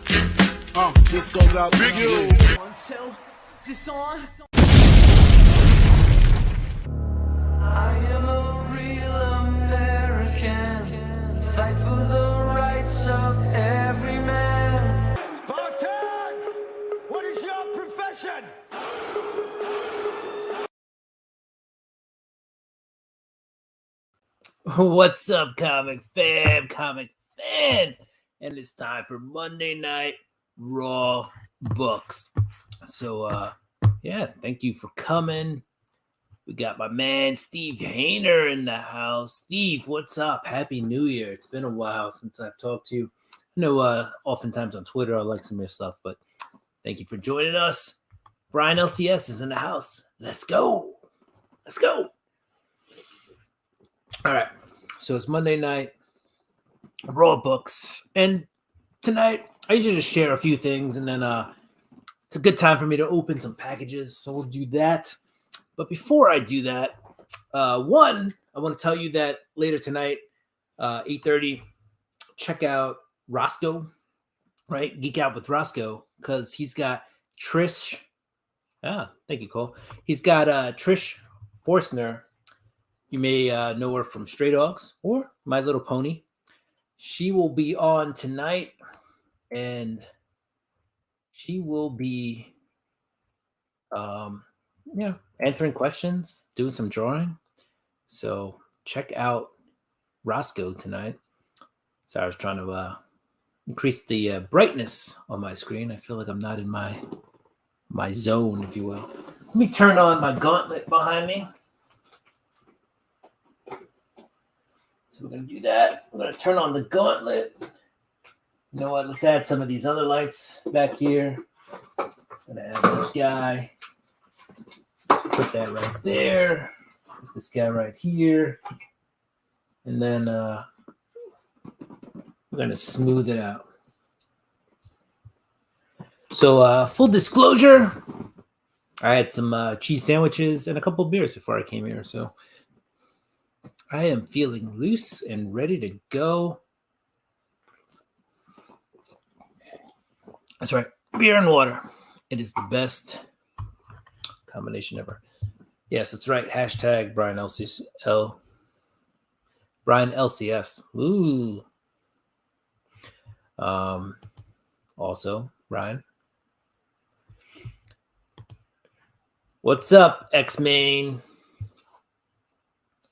This goes out to you. I am a real American. Fight for the rights of every man. Spartans, what is your profession? What's up, comic fans? And it's time for Monday Night Raw Books. So, yeah, thank you for coming. We got my man Steve Hayner in the house. Steve, what's up? Happy New Year. It's been a while since I've talked to you. I know oftentimes on Twitter I like some of your stuff, but thank you for joining us. Brian LCS is in the house. Let's go. All right, so it's Monday night, Raw Books, and tonight I usually just share a few things, and then it's a good time for me to open some packages, so we'll do that. But before I do that, I want to tell you that later tonight, 8:30, check out Roscoe, right? Geek Out with Roscoe, because he's got Trish. Thank you, Cole. He's got Trish Forstner. You may know her from Stray Dogs or My Little Pony. She will be on tonight, and she will be, answering questions, doing some drawing. So check out Roscoe tonight. So I was trying to increase the brightness on my screen. I feel like I'm not in my zone, if you will. Let me turn on my gauntlet behind me. So we're going to do that. I'm going to turn on the gauntlet. You know what? Let's add some of these other lights back here. I'm going to add this guy. Let's put that right there. Put this guy right here. And then we're going to smooth it out. So full disclosure, I had some cheese sandwiches and a couple of beers before I came here. So I am feeling loose and ready to go. That's right. Beer and water. It is the best combination ever. Yes, that's right. Hashtag Brian LCS. Brian LCS. Ooh. Also, Brian. What's up, X-Main?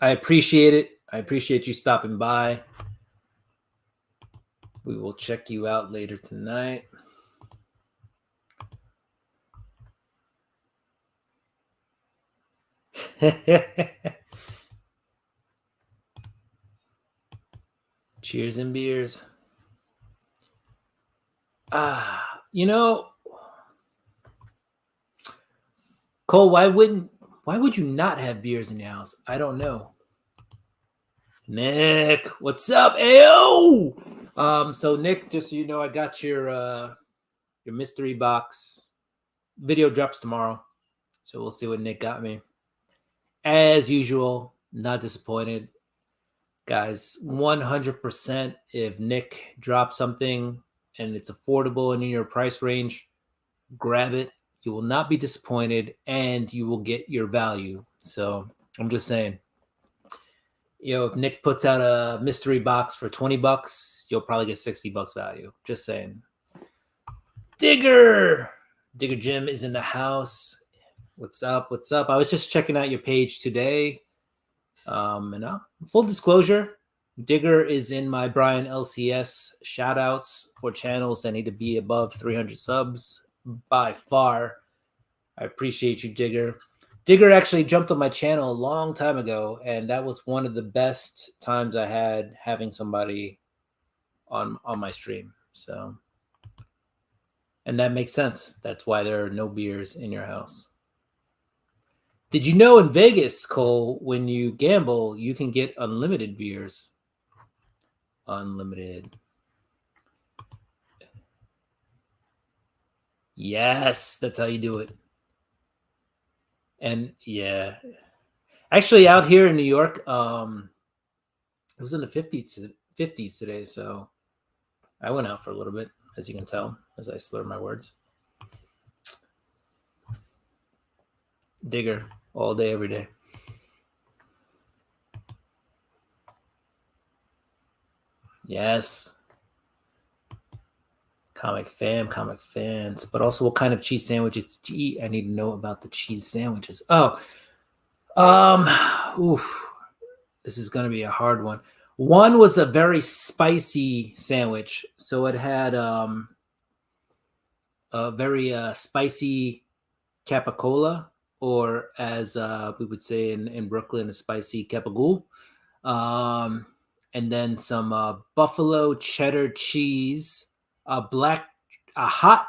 I appreciate it. I appreciate you stopping by. We will check you out later tonight. Cheers and beers. Cole, why would you not have beers in your house? I don't know. Nick, what's up? Ayo! So Nick, just so you know, I got your mystery box. Video drops tomorrow. So we'll see what Nick got me. As usual, not disappointed. Guys, 100% if Nick drops something and it's affordable and in your price range, grab it. You will not be disappointed and you will get your value. So I'm just saying, if Nick puts out a mystery box for $20, you'll probably get $60 value. Just saying. Digger Jim is in the house. What's up? I was just checking out your page today. And full disclosure, Digger is in my Brian LCS shout outs for channels that need to be above 300 subs by far. I appreciate you, Digger. Digger actually jumped on my channel a long time ago, and that was one of the best times I had having somebody on my stream. So, and that makes sense. That's why there are no beers in your house. Did you know in Vegas, Cole, when you gamble, you can get unlimited beers? Unlimited. Yes, that's how you do it. And yeah, actually out here in New York, it was in the 50s today. So I went out for a little bit. as you can tell, as I slur my words. Digger all day, every day. Yes. Comic fans. But also, what kind of cheese sandwiches to eat? I need to know about the cheese sandwiches. Oh, oof. This is going to be a hard one. One was a very spicy sandwich. So it had a very spicy capicola, or as we would say in Brooklyn, a spicy capigoule. And then some buffalo cheddar cheese, a hot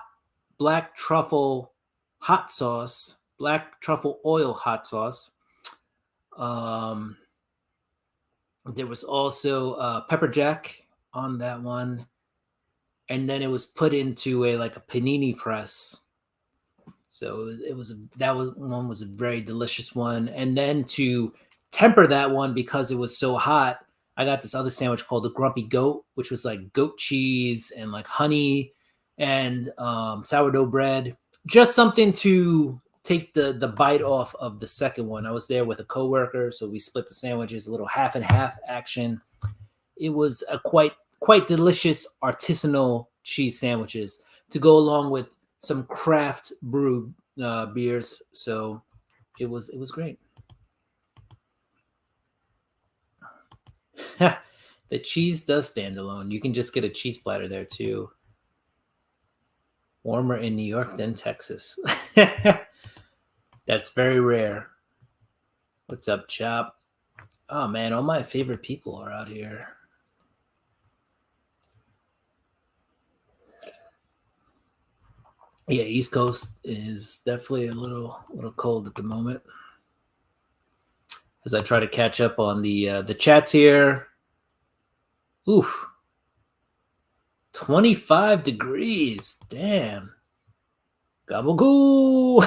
black truffle hot sauce, black truffle oil hot sauce. There was also pepper jack on that one, and then it was put into a panini press. So that one was a very delicious one. And then to temper that one, because it was so hot, I got this other sandwich called the Grumpy Goat, which was like goat cheese and like honey and sourdough bread. Just something to take the bite off of the second one. I was there with a coworker, so we split the sandwiches, a little half and half action. It was a quite delicious artisanal cheese sandwiches to go along with some craft brew beers. So it was great. The cheese does stand alone. You can just get a cheese platter there too. Warmer in New York than Texas. That's very rare. What's up, Chop? Oh man, all my favorite people are out here. Yeah, East Coast is definitely a little cold at the moment. As I try to catch up on the chats here. Oof. 25 degrees. Damn. Gabagoo.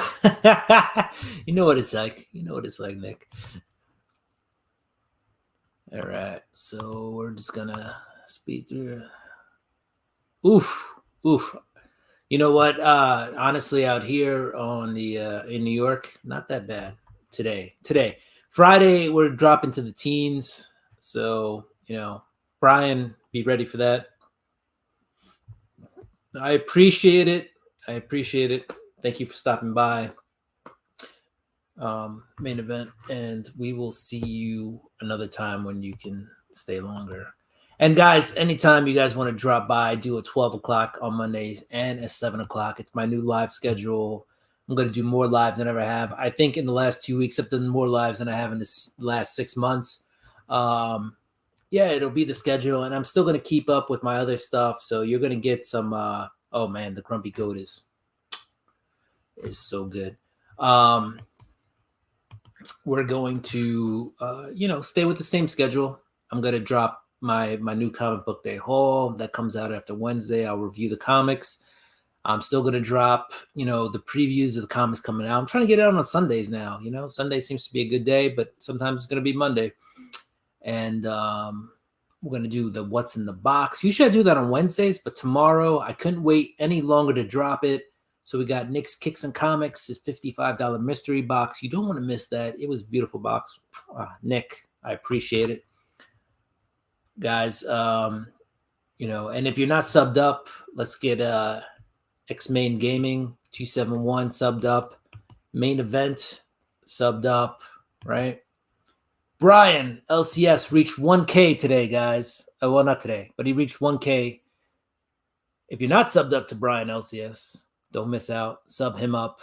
You know what it's like. You know what it's like, Nick. All right. So we're just going to speed through. Oof. You know what? Honestly, out here on the in New York, not that bad today. Friday, we're dropping to the teens. So, Brian, be ready for that. I appreciate it. Thank you for stopping by. Main event, and we will see you another time when you can stay longer. And guys, anytime you guys want to drop by, I do a 12 o'clock on Mondays and a 7 o'clock. It's my new live schedule. I'm going to do more lives than I ever have. I think in the last 2 weeks, I've done more lives than I have in this last 6 months. Yeah, it'll be the schedule, and I'm still going to keep up with my other stuff. So you're going to get some, oh man, the Grumpy Goat is so good. We're going to, stay with the same schedule. I'm going to drop my new comic book day haul that comes out after Wednesday. I'll review the comics. I'm still going to drop, the previews of the comics coming out. I'm trying to get it out on Sundays now. Sunday seems to be a good day, but sometimes it's going to be Monday. And we're going to do the What's in the Box. Usually I do that on Wednesdays, but tomorrow I couldn't wait any longer to drop it. So we got Nick's Kicks and Comics, his $55 mystery box. You don't want to miss that. It was a beautiful box. Nick, I appreciate it. Guys, and if you're not subbed up, let's get X-Main Gaming 271 subbed up. Main Event subbed up, right? Brian, LCS, reached 1K today, guys. Well, not today, but he reached 1K. If you're not subbed up to Brian LCS, don't miss out. Sub him up.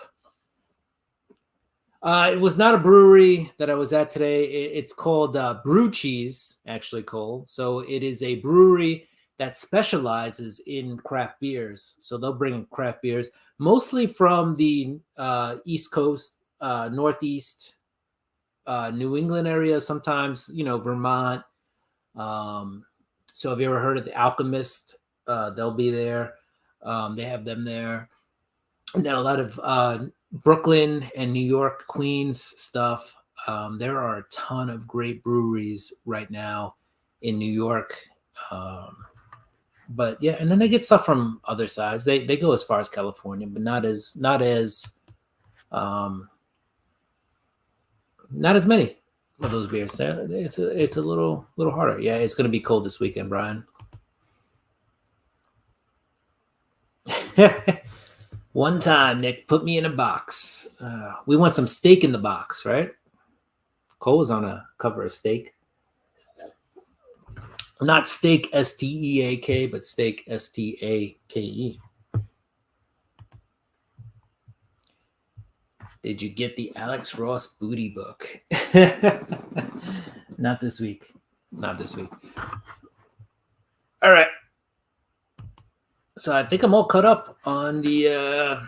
It was not a brewery that I was at today. It's called Brew Cheese, actually, Cole. So it is a brewery that specializes in craft beers. So they'll bring in craft beers, mostly from the East Coast, Northeast, New England area, sometimes, Vermont. So have you ever heard of the Alchemist? They'll be there. They have them there. And then a lot of Brooklyn and New York, Queens stuff. There are a ton of great breweries right now in New York. But yeah, and then they get stuff from other sides. They go as far as California, but not as many of those beers. It's a little harder. Yeah, it's gonna be cold this weekend, Brian. One time, Nick put me in a box. We want some steak in the box, right? Cole was on a cover of Steak. Not steak STEAK, but steak STAKE. Did you get the Alex Ross booty book? Not this week. Not this week. All right. So I think I'm all caught up on the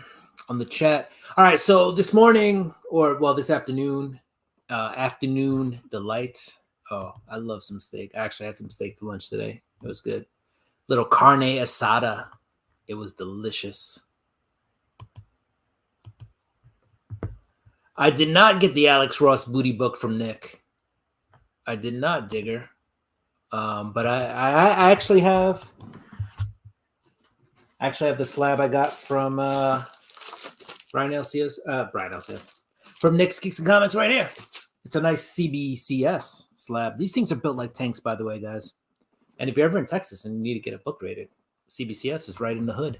chat. All right. So this morning, this afternoon, afternoon delight. Oh, I love some steak. I actually had some steak for lunch today. It was good. Little carne asada. It was delicious. I did not get the Alex Ross booty book from Nick. I did not, Digger. But I actually have the slab I got from Brian LCS. From Nick's Geeks and Comics right here. It's a nice CBCS slab. These things are built like tanks, by the way, guys. And if you're ever in Texas and you need to get a book rated, CBCS is right in the hood.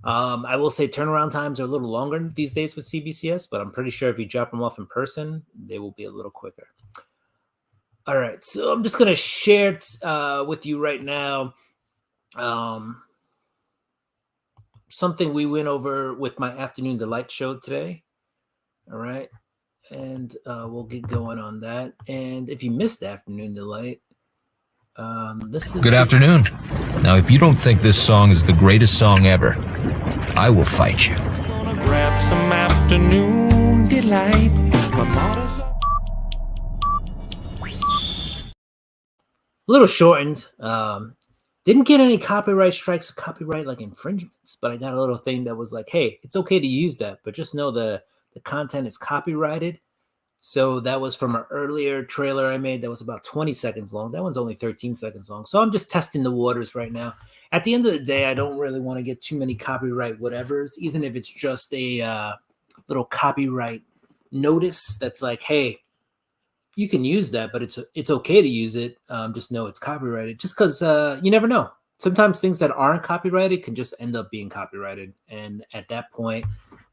I will say turnaround times are a little longer these days with CBCS, but I'm pretty sure if you drop them off in person, they will be a little quicker. All right, so I'm just going to share with you right now something we went over with my Afternoon Delight show today. All right. And we'll get going on that. And if you missed Afternoon Delight, this is... Good afternoon. Now, if you don't think this song is the greatest song ever, I will fight you. Gonna grab some afternoon delight. A little shortened. Didn't get any copyright strikes or copyright infringements, but I got a little thing that was like, hey, it's okay to use that, but just know the content is copyrighted. So that was from an earlier trailer I made that was about 20 seconds long. That one's only 13 seconds long. So I'm just testing the waters right now. At the end of the day, I don't really want to get too many copyright whatevers, even if it's just a little copyright notice that's like, hey, you can use that, but it's okay to use it. Just know it's copyrighted, just because you never know. Sometimes things that aren't copyrighted can just end up being copyrighted. And at that point,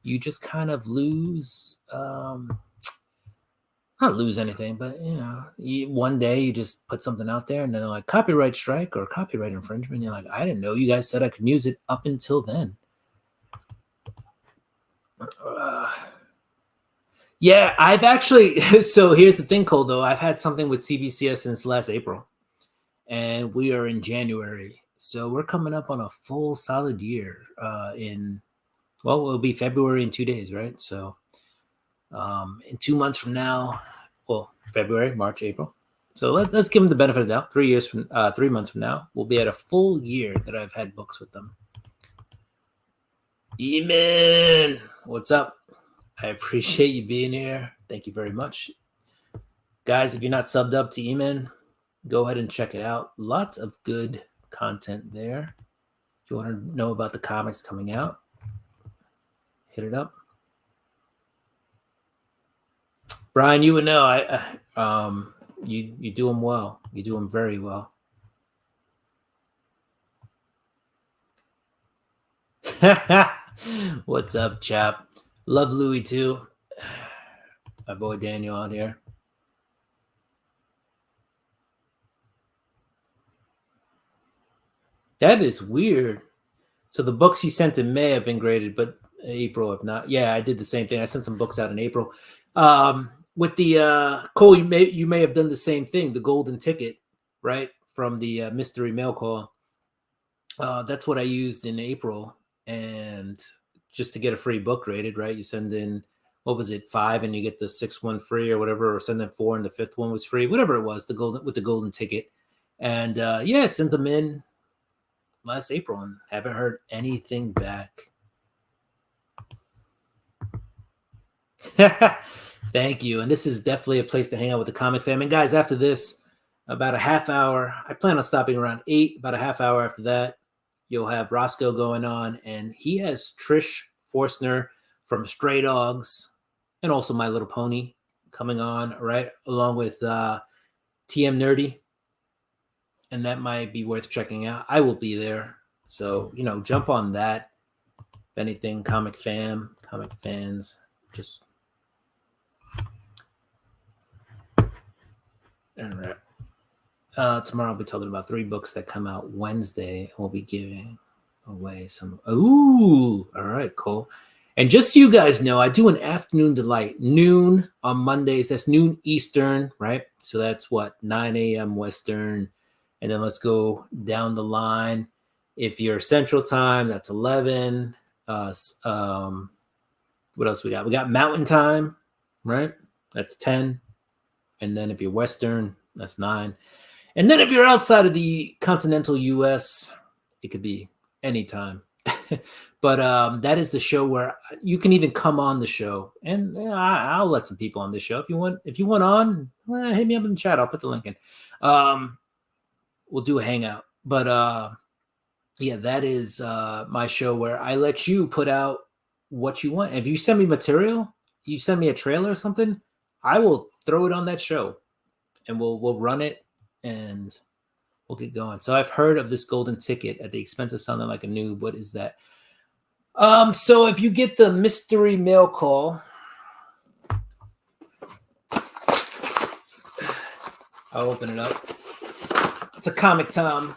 you just kind of lose, not lose anything, but one day you just put something out there and then like copyright strike or copyright infringement. You're like, I didn't know you guys said I could use it up until then. Yeah, I've actually, so here's the thing, Cole, though. I've had something with CBCS since last April, and we are in January. So we're coming up on a full solid year it'll be February in 2 days, right? So in 2 months from now, February, March, April. So let's give them the benefit of the doubt. 3 months from now, we'll be at a full year that I've had books with them. E-Man, what's up? I appreciate you being here. Thank you very much. Guys, if you're not subbed up to E-Man, go ahead and check it out. Lots of good content there. If you want to know about the comics coming out, hit it up. Brian, you would know. You do them well. You do them very well. What's up, chap? Love Louis too. My boy Daniel out here. That is weird. So the books you sent in May have been graded, but April have not. Yeah, I did the same thing. I sent some books out in April. With the Cole, you may have done the same thing. The golden ticket, right, from the mystery mail call. That's what I used in April, and just to get a free book rated, right? You send in, what was it, 5 and you get the 6th one free or whatever, or send in 4 and the 5th one was free, whatever it was, the golden ticket. And sent them in last April and haven't heard anything back. Thank you. And this is definitely a place to hang out with the comic fam. And guys, after this, about a half hour, I plan on stopping around 8, about a half hour after that. you'll have Roscoe going on, and he has Trish Forstner from Stray Dogs and also My Little Pony coming on, right? Along with TM Nerdy. And that might be worth checking out. I will be there. So, jump on that. If anything, comic fans, just. All right. Tomorrow I'll be talking about 3 books that come out Wednesday. We'll be giving away some. Ooh, all right, cool. And just so you guys know, I do an afternoon delight, noon on Mondays. That's noon Eastern, right? So that's what, 9 a.m. Western. And then let's go down the line. If you're Central Time, that's 11. What else we got? We got Mountain Time, right? That's 10. And then if you're Western, that's 9. And then if you're outside of the continental U.S., it could be any time. But that is the show where you can even come on the show. And I'll let some people on this show. If you want on, hit me up in the chat. I'll put the link in. We'll do a hangout. But yeah, that is my show where I let you put out what you want. If you send me material, you send me a trailer or something, I will throw it on that show, and we'll run it, and we'll get going. So I've heard of this golden ticket at the expense of sounding like a noob. What is that? So if you get the mystery mail call, I'll open it up. It's a Comic Tom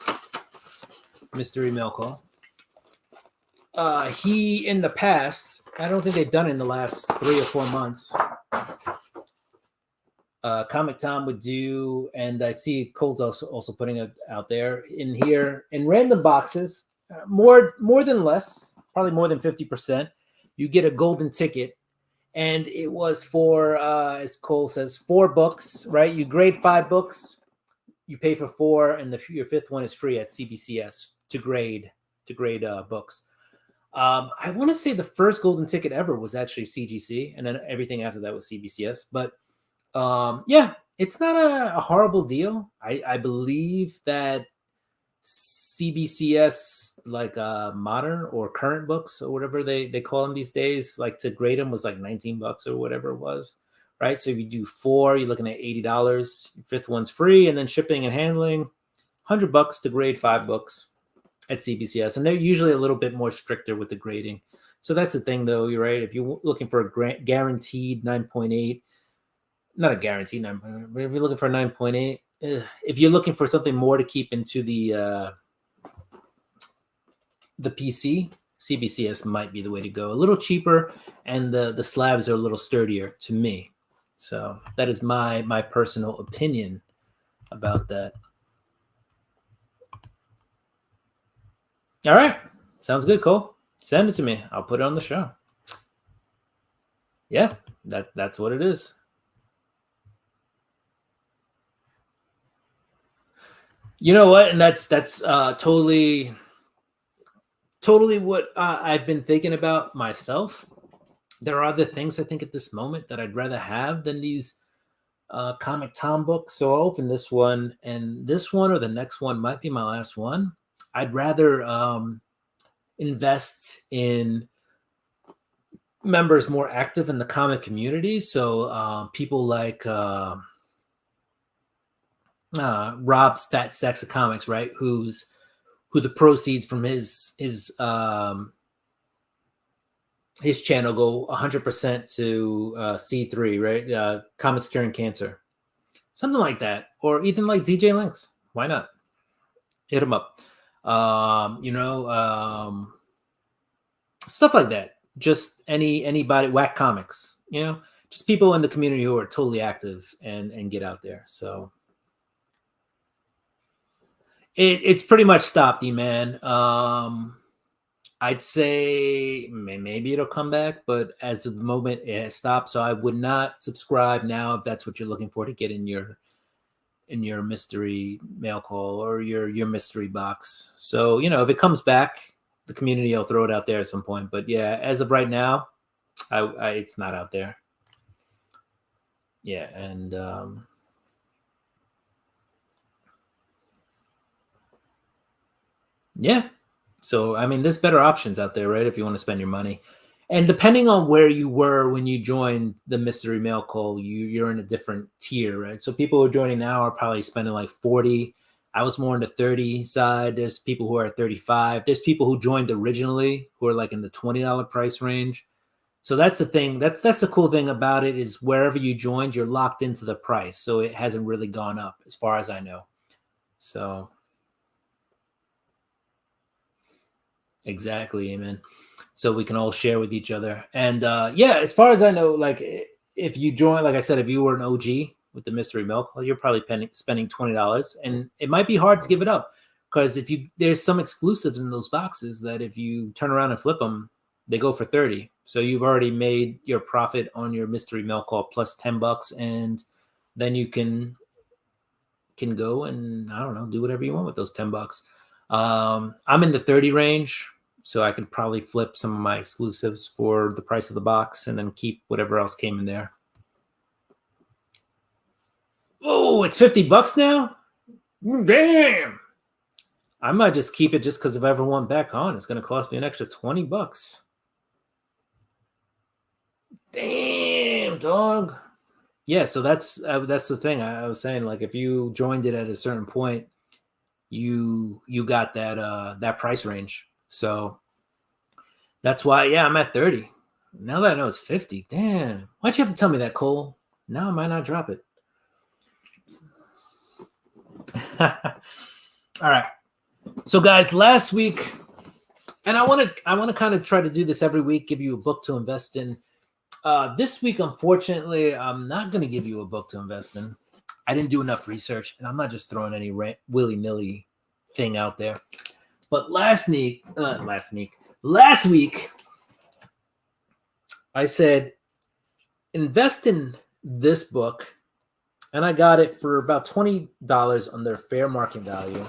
mystery mail call. He, in the past, I don't think they've done it in the last 3 or 4 months. Comic Tom would do, and I see Cole's also putting it out there in here in random boxes, more than less, probably more than 50%. You get a golden ticket, and it was for, as Cole says, 4 books, right? You grade 5 books, you pay for 4, and your 5th one is free at CBCS to grade books. I want to say the first golden ticket ever was actually CGC, and then everything after that was CBCS. But yeah, it's not a horrible deal. I believe that CBCS, like modern or current books or whatever they call them these days, like to grade them was like $19 or whatever it was, right? So if you do 4, you're looking at $80. Your 5th one's free, and then shipping and handling, $100 to grade 5 books at CBCS, and they're usually a little bit more stricter with the grading. So that's the thing, though. You're right. If you're looking for a guaranteed 9.8, not a guaranteed 9.8, but if you're looking for a 9.8, if you're looking for something more to keep into the PC, CBCS might be the way to go. A little cheaper, and the slabs are a little sturdier to me. So that is my personal opinion about that. All right. Sounds good, Cole. Send it to me. I'll put it on the show. Yeah, that's what it is. You know what? And that's totally what I've been thinking about myself. There are other things I think at this moment that I'd rather have than these Comic Tom books. So I'll open this one, and this one or the next one might be my last one. I'd rather invest in members more active in the comic community. So people like Rob's Fat Stacks of Comics, right? Who the proceeds from his channel go 100% to C3, right? Comics Curing Cancer, something like that, or even like DJ Links. Why not? Hit him up. Stuff like that. Just anybody, Whack Comics, just people in the community who are totally active and get out there. So it's pretty much stopped, man. I'd say maybe it'll come back, but as of the moment it has stopped. So I would not subscribe now if that's what you're looking for to get in your mystery mail call or your mystery box. So, if it comes back, the community will throw it out there at some point. But yeah, as of right now, it's not out there. Yeah, and yeah, So, I mean, there's better options out there, right? If you want to spend your money. And depending on where you were when you joined the mystery mail call, you're in a different tier, right? So people who are joining now are probably spending like 40. I was more in the 30 side. There's people who are at 35. There's people who joined originally who are like in the $20 price range. So that's the thing. That's the cool thing about it is wherever you joined, you're locked into the price. So it hasn't really gone up as far as I know. So exactly, amen. So we can all share with each other. And yeah, as far as I know, like if you join, like I said, if you were an OG with the mystery milk, you're probably spending $20, and it might be hard to give it up because there's some exclusives in those boxes that if you turn around and flip them, they go for 30. So you've already made your profit on your mystery milk call plus $10, and then you can go and I don't know, do whatever you want with those $10. I'm in the 30 range, so I can probably flip some of my exclusives for the price of the box and then keep whatever else came in there. Oh, it's $50 now? Damn. I might just keep it just because if I ever want back on, it's going to cost me an extra $20. Damn, dog. Yeah, so that's the thing I was saying. Like, if you joined it at a certain point, you got that price range. So that's why, yeah, I'm at 30. Now that I know it's 50, damn. Why'd you have to tell me that, Cole? Now I might not drop it. All right. So guys, last week, and I want to kind of try to do this every week, give you a book to invest in. This week, unfortunately, I'm not going to give you a book to invest in. I didn't do enough research, and I'm not just throwing any willy-nilly thing out there. But last week, I said, invest in this book, and I got it for about $20 on their fair market value.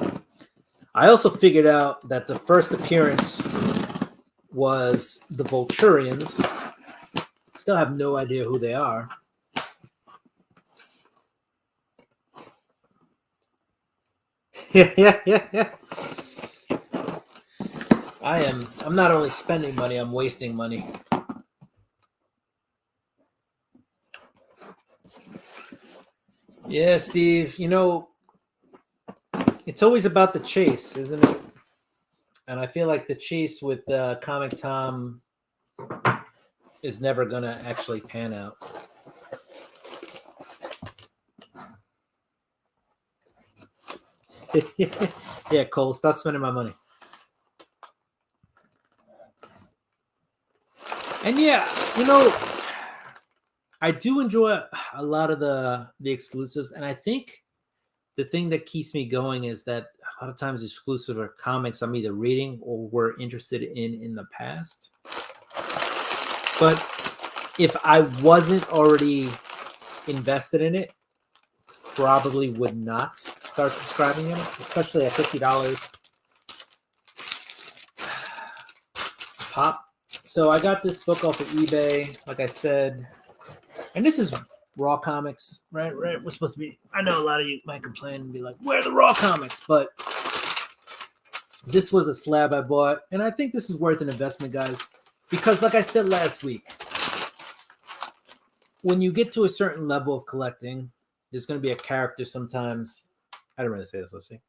I also figured out that the first appearance was the Vulturians. Still have no idea who they are. Yeah. I'm not only spending money, I'm wasting money. Yeah, Steve, it's always about the chase, isn't it? And I feel like the chase with Comic Tom is never going to actually pan out. Yeah, Cole, stop spending my money. And yeah, I do enjoy a lot of the exclusives, and I think the thing that keeps me going is that a lot of times exclusive are comics I'm either reading or were interested in the past. But if I wasn't already invested in it, probably would not start subscribing in it, especially at $50 pop. So I got this book off of eBay, like I said, and this is Raw Comics, right? We're supposed to be, I know a lot of you might complain and be like, where are the Raw Comics? But this was a slab I bought, and I think this is worth an investment, guys, because like I said last week, when you get to a certain level of collecting, there's going to be a character sometimes. I didn't really say this last week,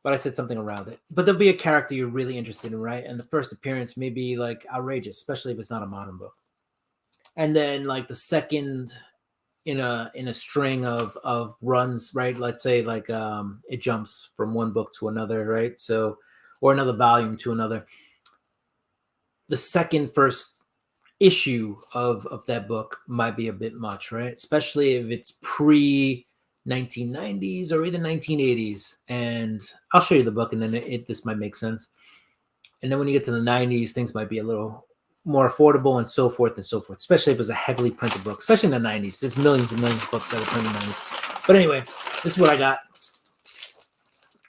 but I said something around it. But there'll be a character you're really interested in, right? And the first appearance may be like outrageous, especially if it's not a modern book. And then like the second in a string of runs, right? Let's say like it jumps from one book to another, right? So, or another volume to another. The first issue of that book might be a bit much, right? Especially if it's pre 1990s or even 1980s. And I'll show you the book, and then this might make sense. And then when you get to the 90s, things might be a little more affordable, and so forth and so forth, especially if it's a heavily printed book, especially in the 90s. There's millions and millions of books that are printed in the 90s. But anyway, this is what I got.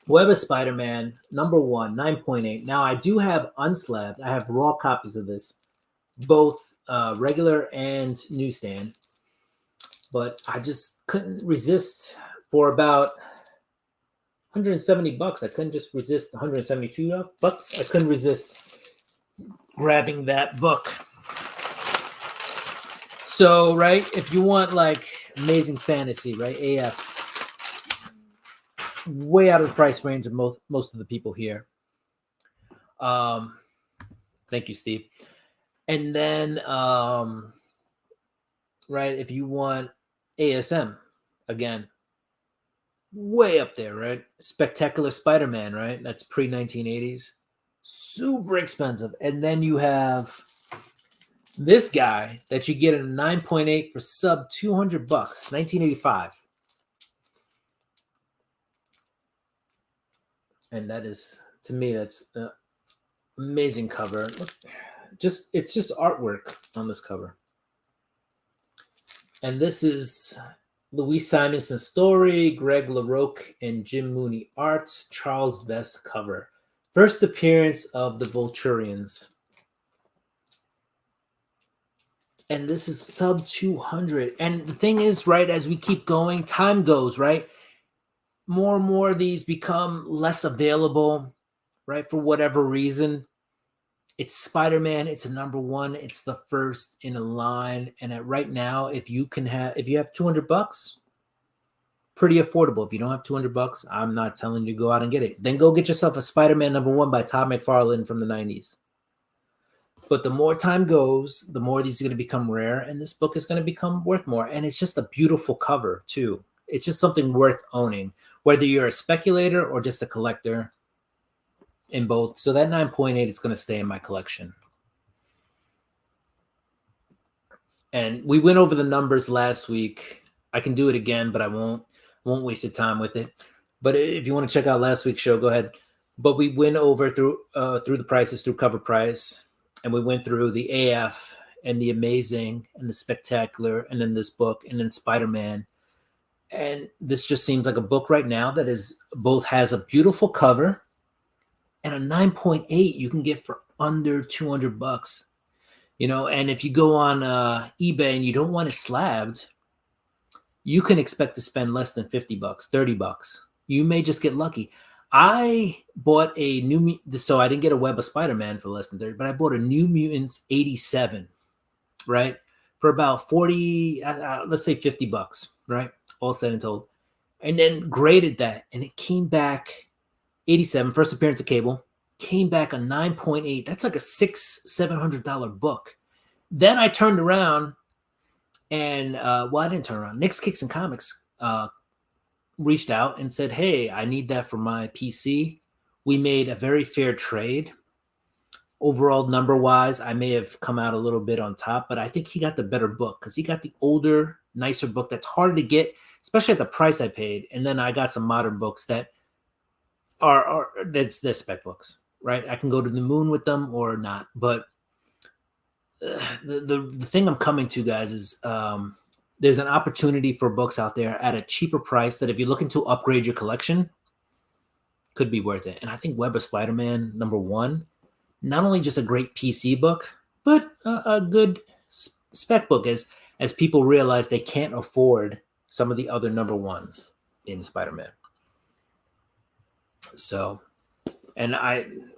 Web of Spider-Man, number 1, 9.8. Now, I do have unslabbed. I have raw copies of this, both regular and newsstand. But I just couldn't resist for about $170. I couldn't just resist $172. I couldn't resist grabbing that book. So, right, if you want like amazing fantasy, right, AF, way out of the price range of most of the people here. Thank you, Steve. And then, right, if you want ASM, again, way up there, right? Spectacular Spider-Man, right? That's pre-1980s. Super expensive. And then you have this guy that you get a 9.8 for sub $200, 1985. And that is, to me, that's an amazing cover. Look, it's just artwork on this cover. And this is Louise Simonson's story, Greg LaRocque and Jim Mooney art, Charles Vest cover. First appearance of the Vulturians. And this is sub 200. And the thing is, right, as we keep going, time goes, right? More and more of these become less available, right? For whatever reason. It's Spider-Man. It's a number one. It's the first in a line. And right now, if you have $200, pretty affordable. If you don't have $200, I'm not telling you to go out and get it. Then go get yourself a Spider-Man number one by Todd McFarlane from the 90s. But the more time goes, the more these are going to become rare, and this book is going to become worth more. And it's just a beautiful cover, too. It's just something worth owning, whether you're a speculator or just a collector. In both. So that 9.8 is going to stay in my collection. And we went over the numbers last week. I can do it again, but I won't waste your time with it. But if you want to check out last week's show, go ahead. But we went over through the prices, through cover price, and we went through the AF and the Amazing and the Spectacular, and then this book, and then Spider-Man. And this just seems like a book right now that is both has a beautiful cover and a 9.8 you can get for under $200, you know. And if you go on eBay and you don't want it slabbed, you can expect to spend less than $50, $30. You may just get lucky. I bought a new, so I didn't get a Web of Spider-Man for less than 30, but I bought a New Mutants 87, right, for about 40, let's say $50, right, all said and told, and then graded that, and it came back 87, first appearance of Cable, came back a 9.8. That's like a $600-$700 book. Then I turned around and, I didn't turn around. Nick's Kicks and Comics reached out and said, hey, I need that for my PC. We made a very fair trade. Overall, number-wise, I may have come out a little bit on top, but I think he got the better book because he got the older, nicer book that's hard to get, especially at the price I paid. And then I got some modern books that they're spec books, right? I can go to the moon with them or not. But the thing I'm coming to, guys, is there's an opportunity for books out there at a cheaper price that if you're looking to upgrade your collection, could be worth it. And I think Web of Spider-Man number one, not only just a great PC book, but a good spec book as people realize they can't afford some of the other number ones in Spider-Man. So, and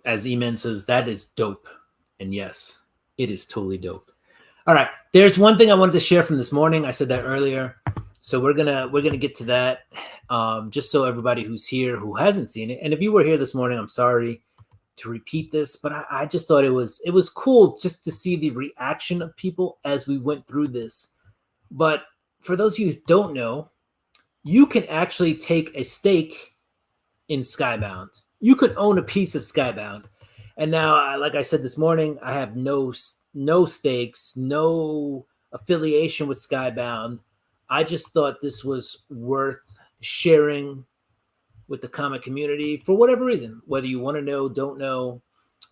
as E-Man says, that is dope. And yes, it is totally dope. All right, there's one thing I wanted to share from this morning. I said that earlier, so we're gonna get to that. Just so everybody who's here who hasn't seen it, and if you were here this morning, I'm sorry to repeat this, but I just thought it was cool just to see the reaction of people as we went through this. But for those of you who don't know, you can actually take a stake in Skybound. You could own a piece of Skybound. And now, like I said this morning, I have no stakes, no affiliation with Skybound. I just thought this was worth sharing with the comic community for whatever reason, whether you want to know, don't know,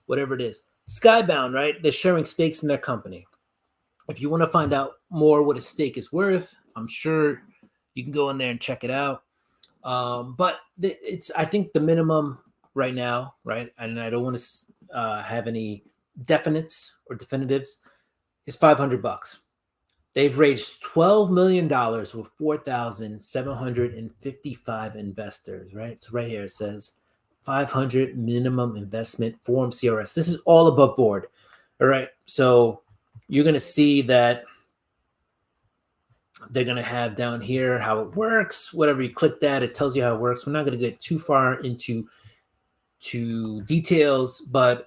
whatever it is. Skybound, right? They're sharing stakes in their company. If you want to find out more what a stake is worth, I'm sure you can go in there and check it out. But I think the minimum right now, right, and I don't want to have any definitives, is $500. They've raised $12 million with 4,755 investors, right? So right here it says 500 minimum investment form CRS. This is all above board. All right. So you're going to see that they're going to have down here how it works. Whatever you click that, it tells you how it works. We're not going to get too far into details, but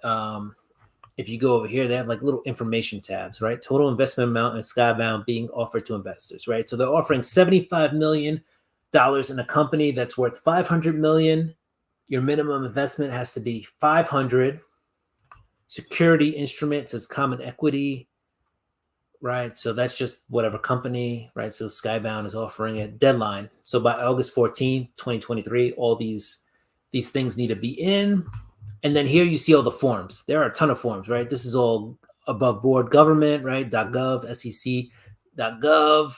if you go over here, they have like little information tabs, right? Total investment amount and Skybound being offered to investors, right? So they're offering $75 million in a company that's worth $500 million. Your minimum investment has to be $500. Security instruments as common equity, right? So that's just whatever company, right? So Skybound is offering a deadline. So by August 14, 2023, all these things need to be in. And then here you see all the forms. There are a ton of forms, right? This is all above board government, right? .gov, SEC.gov.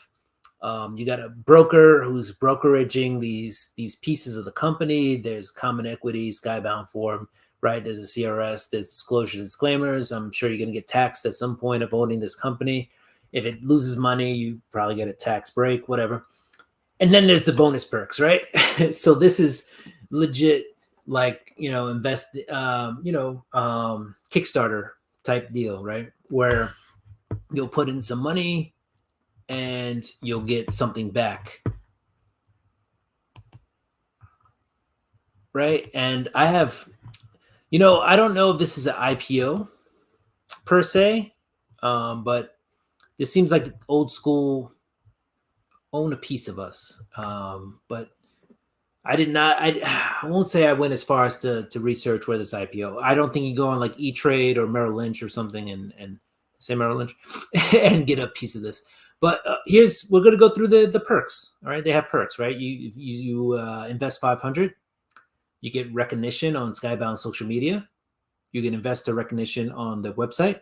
You got a broker who's brokeraging these pieces of the company. There's common equity, Skybound form, right? There's a CRS, there's disclosure disclaimers. I'm sure you're going to get taxed at some point of owning this company. If it loses money, you probably get a tax break, whatever. And then there's the bonus perks, right? So this is legit, like, Kickstarter type deal, right? Where you'll put in some money and you'll get something back, right? And I have, I don't know if this is an IPO per se, but this seems like old school own a piece of us. But I did not. I won't say I went as far as to research where this IPO. I don't think you go on like E-Trade or Merrill Lynch or something and say Merrill Lynch and get a piece of this. But we're going to go through the perks. All right, they have perks, right? You invest 500, you get recognition on Skybound social media. You get investor recognition on the website,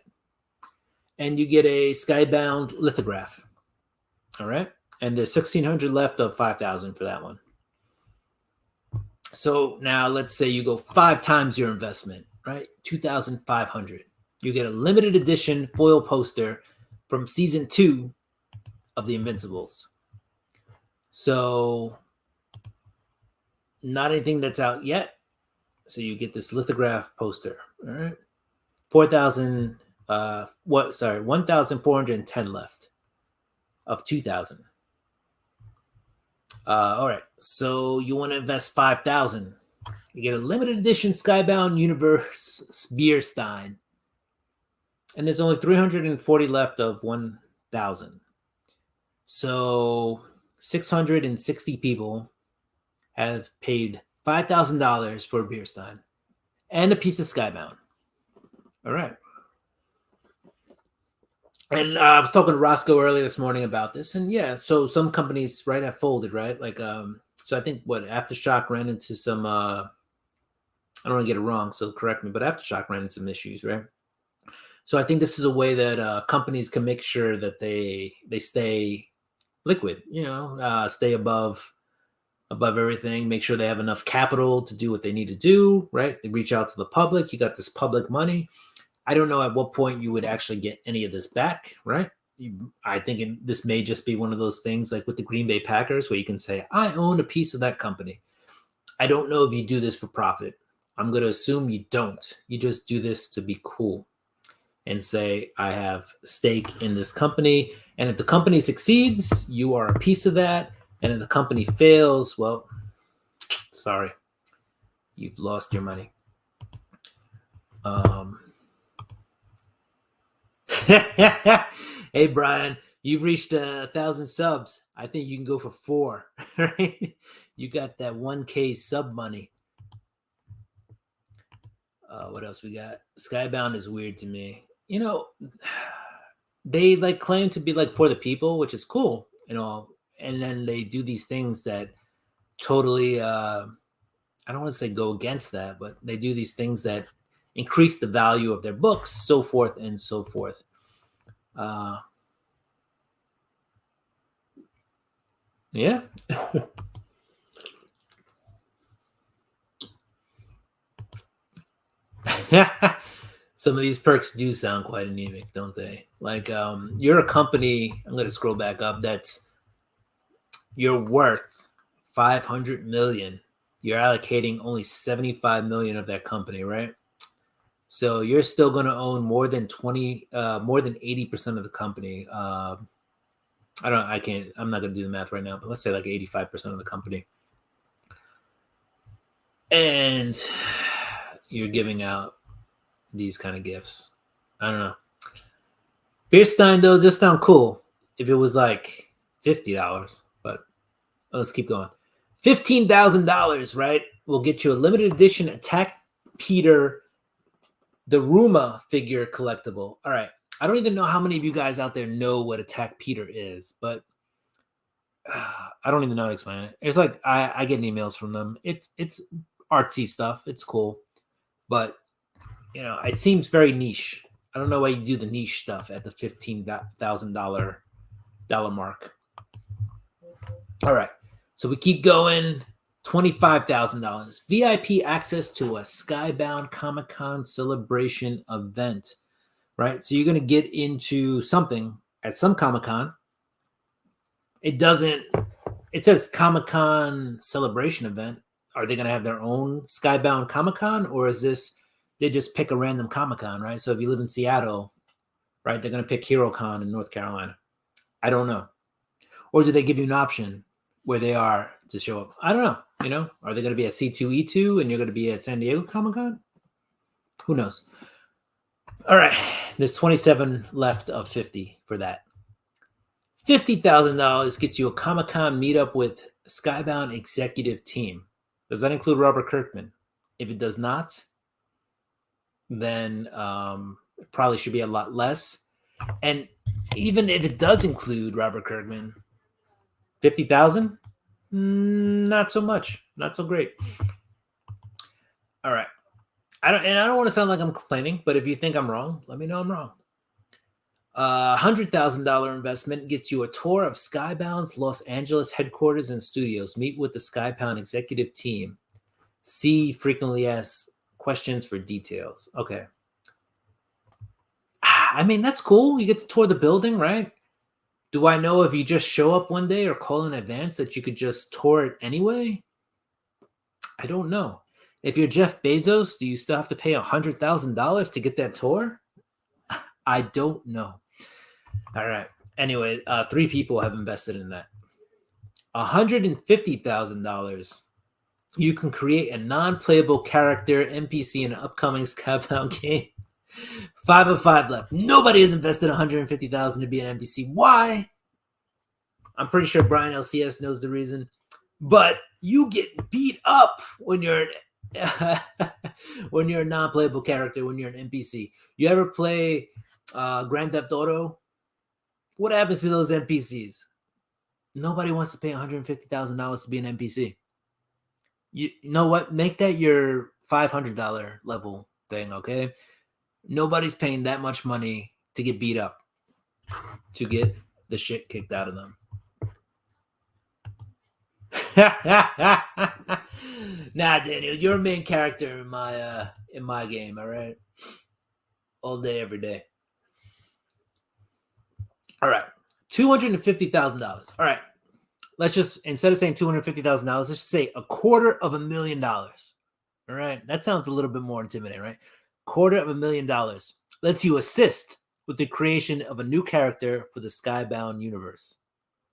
and you get a Skybound lithograph. All right, and there's 1,600 left of 5,000 for that one. So now let's say you go 5 times your investment, right? 2,500. You get a limited edition foil poster from season 2 of The Invincibles. So not anything that's out yet. So you get this lithograph poster, all right? 1,410 left of 2,000. All right, so you want to invest 5,000. You get a limited edition Skybound Universe beer stein. And there's only 340 left of 1,000. So 660 people have paid $5,000 for a beer stein and a piece of Skybound. All right. And I was talking to Roscoe earlier this morning about this, and yeah, so some companies, right, have folded, right? Like, so I think Aftershock ran into some. I don't want to get it wrong, so correct me, but Aftershock ran into some issues, right? So I think this is a way that companies can make sure that they stay liquid, stay above everything, make sure they have enough capital to do what they need to do, right? They reach out to the public. You got this public money. I don't know at what point you would actually get any of this back, right? I think this may just be one of those things like with the Green Bay Packers where you can say, I own a piece of that company. I don't know if you do this for profit. I'm going to assume you don't. You just do this to be cool and say, I have stake in this company. And if the company succeeds, you are a piece of that. And if the company fails, well, sorry, you've lost your money. Hey, Brian, you've reached 1,000 subs. I think you can go for 4, right? You got that 1K sub money. What else we got? Skybound is weird to me. They like claim to be like for the people, which is cool, and then they do these things that totally, I don't want to say go against that, but they do these things that increase the value of their books, so forth and so forth. Yeah. Some of these perks do sound quite anemic, don't they? Like, you're a company. I'm going to scroll back up. You're worth 500 million. You're allocating only 75 million of that company, right? So you're still going to own more than 80% of the company. I'm not going to do the math right now, but let's say like 85% of the company. And you're giving out these kind of gifts. I don't know. Beer Stein, though, just sound cool if it was like $50, but let's keep going. $15,000, right? Will get you a limited edition Attack Peter the Ruma figure collectible. All right. I don't even know how many of you guys out there know what Attack Peter is, but I don't even know how to explain it. It's like I get emails from them. It's artsy stuff. It's cool, but it seems very niche. I don't know why you do the niche stuff at the $15,000 mark. All right, so we keep going. $25,000 VIP access to a Skybound Comic-Con celebration event. Right, so you're going to get into something at some Comic-Con. It says Comic-Con celebration event. Are they going to have their own Skybound Comic-Con, or is this they just pick a random Comic-Con, right? So if you live in Seattle, right, they're going to pick HeroCon in North Carolina. I don't know. Or do they give you an option where they are to show up? I don't know. Are they going to be at C2E2 and you're going to be at San Diego Comic-Con? Who knows? All right. There's 27 left of 50 for that. $50,000 gets you a Comic-Con meetup with Skybound executive team. Does that include Robert Kirkman? If it does not, then it probably should be a lot less. And even if it does include Robert Kirkman, 50,000, not so much, not so great. All right, I don't want to sound like I'm complaining, but if you think I'm wrong, let me know I'm wrong. $100,000 investment gets you a tour of Skybound's Los Angeles headquarters and studios. Meet with the Skybound executive team. See frequently asked questions for details. Okay. I mean, that's cool. You get to tour the building, right? Do I know if you just show up one day or call in advance that you could just tour it anyway? I don't know. If you're Jeff Bezos, do you still have to pay $100,000 to get that tour? I don't know. All right. Anyway, 3 people have invested in that. $150,000. You can create a non-playable character NPC in an upcoming Skybound game. 5 of 5 left. Nobody has invested $150,000 to be an NPC. Why? I'm pretty sure Brian LCS knows the reason. But you get beat up when you're when you're a non-playable character, when you're an NPC. You ever play Grand Theft Auto? What happens to those NPCs? Nobody wants to pay $150,000 to be an NPC. You know what? Make that your $500 level thing, okay? Nobody's paying that much money to get beat up, to get the shit kicked out of them. Nah, Daniel, you're a main character in my game, all right? All day, every day. All right, $250,000. All right, let's just, instead of saying $250,000, let's just say $250,000. All right, that sounds a little bit more intimidating, right? $250,000 lets you assist with the creation of a new character for the Skybound universe.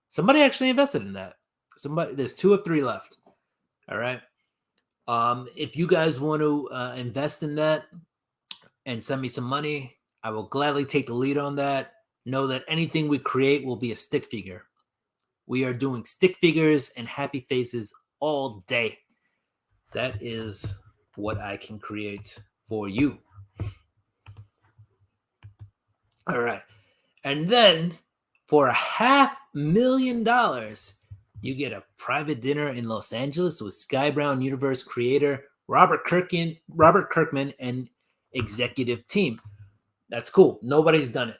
Somebody actually invested in that. There's 2 of 3 left. All right. If you guys want to invest in that and send me some money, I will gladly take the lead on that. Know that anything we create will be a stick figure. We are doing stick figures and happy faces all day. That is what I can create for you. All right. And then for $500,000, you get a private dinner in Los Angeles with Skybound Universe creator Robert Kirkman and executive team. That's cool. Nobody's done it.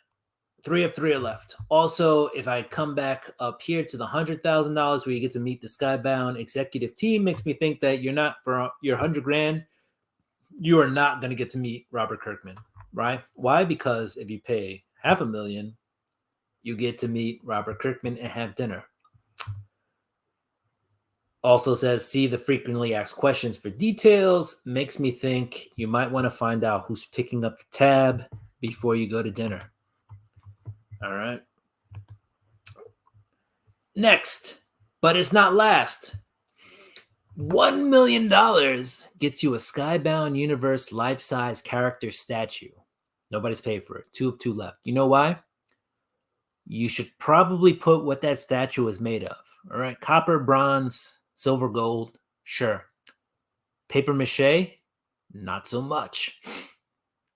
3 of 3 are left. Also, if I come back up here to the $100,000 where you get to meet the Skybound executive team, makes me think that you're not, for your $100,000, you are not going to get to meet Robert Kirkman. right? Why? Because if you pay $500,000, you get to meet Robert Kirkman and have dinner. Also says, see the frequently asked questions for details. Makes me think you might want to find out who's picking up the tab before you go to dinner. All right. Next, but it's not last. $1 million gets you a Skybound Universe life-size character statue. Nobody's paid for it. 2 of 2 left. You know why? You should probably put what that statue is made of. All right. Copper, bronze, silver, gold. Sure. Paper mache? Not so much.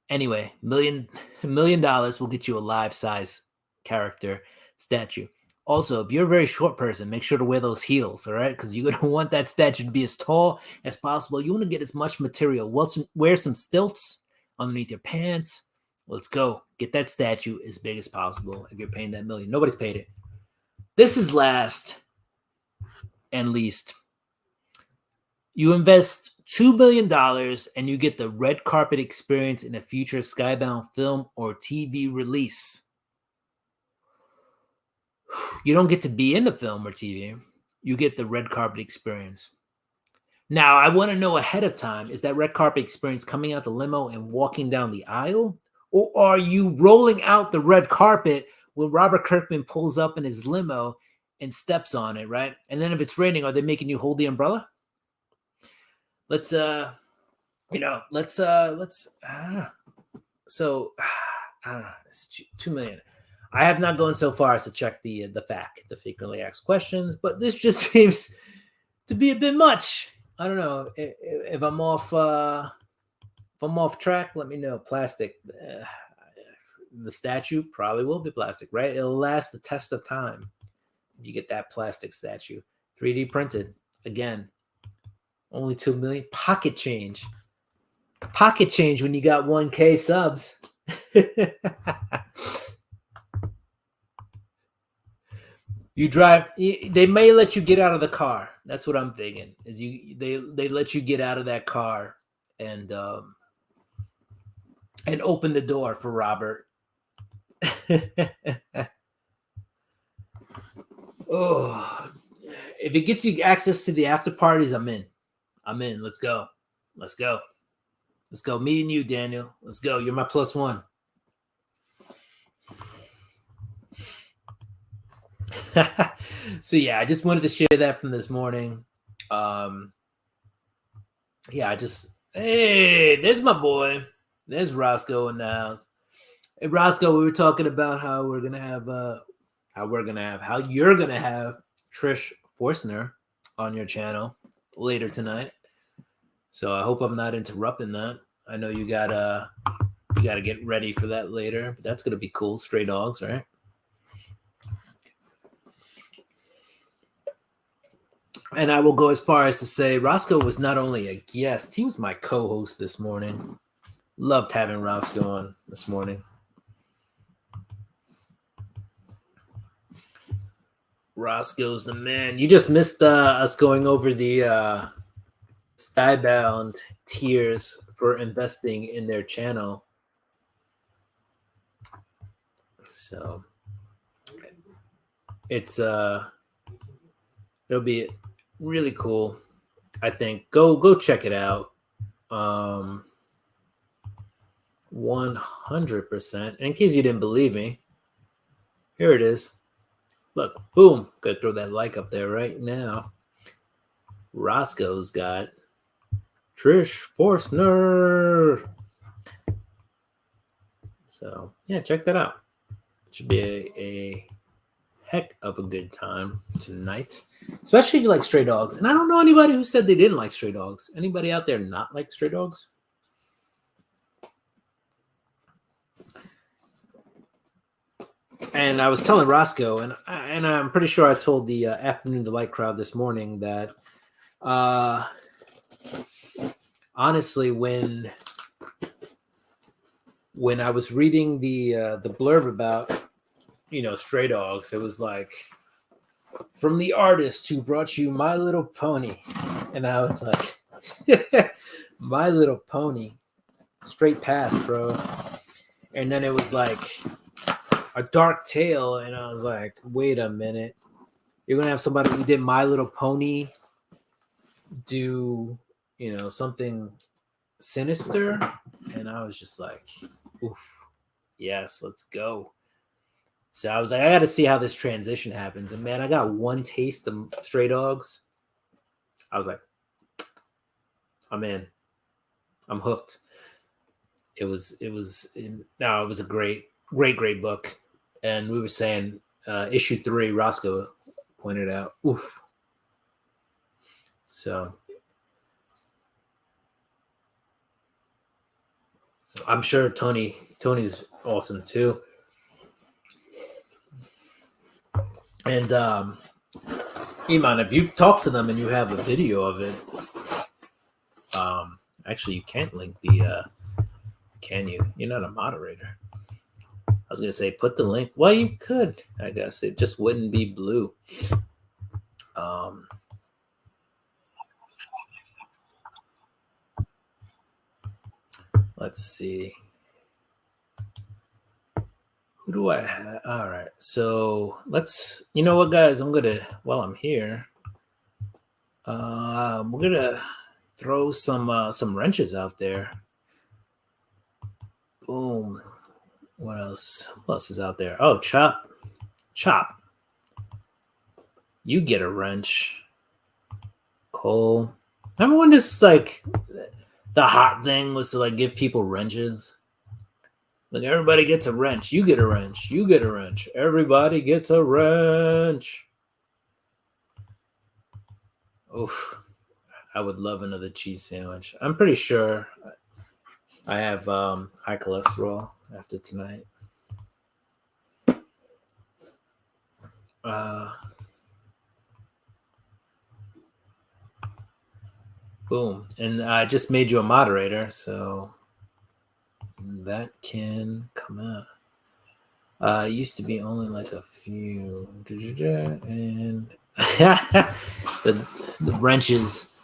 Anyway, $1 million will get you a life-size character statue. Also, if you're a very short person, make sure to wear those heels, all right? Because you're going to want that statue to be as tall as possible. You want to get as much material. Wear some stilts underneath your pants. Let's go. Get that statue as big as possible if you're paying that $1 million. Nobody's paid it. This is last and least. You invest $2 billion and you get the red carpet experience in a future Skybound film or TV release. You don't get to be in the film or TV. You get the red carpet experience. Now, I want to know ahead of time, is that red carpet experience coming out the limo and walking down the aisle? Or are you rolling out the red carpet when Robert Kirkman pulls up in his limo and steps on it, right? And then if it's raining, are they making you hold the umbrella? Let's, I don't know. So, I don't know. It's $2 million. I have not gone so far as to check the FAQ, the frequently asked questions, but this just seems to be a bit much. I don't know if I'm off. If I'm off track, let me know. Plastic. The statue probably will be plastic, right? It'll last the test of time. You get that plastic statue, 3D printed. Again, only $2 million. Pocket change. Pocket change when you got 1K subs. You drive. They may let you get out of the car. That's what I'm thinking. Is they let you get out of that car and open the door for Robert. Oh, if it gets you access to the after parties, I'm in. Let's go. Let's go. Me and you, Daniel. Let's go. You're my +1. So yeah, I just wanted to share that from this morning. Hey, there's my boy. There's Roscoe in the house. Hey, Roscoe, we were talking about how you're gonna have Trish Forstner on your channel later tonight. So I hope I'm not interrupting that. I know you gotta get ready for that later, but that's gonna be cool. Stray Dogs, right? And I will go as far as to say Roscoe was not only a guest, he was my co-host this morning. Loved having Roscoe on this morning. Roscoe's the man. You just missed us going over the Skybound tiers for investing in their channel. So it'll be really cool. I think go check it out. 100%. In case you didn't believe me, here it is. Look, boom. Gotta throw that like up there right now. Roscoe's got Trish Forstner. So yeah, check that out. It should be a heck of a good time tonight, especially if you like Stray Dogs. And I don't know anybody who said they didn't like Stray Dogs. Anybody out there not like Stray Dogs? And I was telling Roscoe, and I'm pretty sure I told the Afternoon Delight crowd this morning that honestly, when I was reading the blurb about Stray Dogs, it was like, from the artist who brought you My Little Pony, and I was like, My Little Pony, straight pass, bro. And then it was like a dark tale, and I was like, wait a minute. You're gonna have somebody who did My Little Pony do, something sinister? And I was just like, oof, yes, let's go. So I was like, I got to see how this transition happens. And man, I got one taste of Stray Dogs. I was like, I'm in. I'm hooked. It was a great book. And we were saying issue 3, Roscoe pointed out. Oof. So I'm sure Tony's awesome too. And Iman, if you talk to them and you have a video of it, actually you can't link the can you? You're not a moderator. I was gonna say put the link. Well, you could, I guess. It just wouldn't be blue. Let's see. Who do I have? All right. So you know what, guys? While I'm here, we're gonna throw some wrenches out there. Boom. What else? Who else is out there? Oh, Chop. You get a wrench. Cole. Remember when this like the hot thing was to like give people wrenches? Like everybody gets a wrench. You get a wrench. You get a wrench. Everybody gets a wrench. Oof. I would love another cheese sandwich. I'm pretty sure I have high cholesterol after tonight. Boom. And I just made you a moderator, so that can come out. It used to be only like a few. And the wrenches.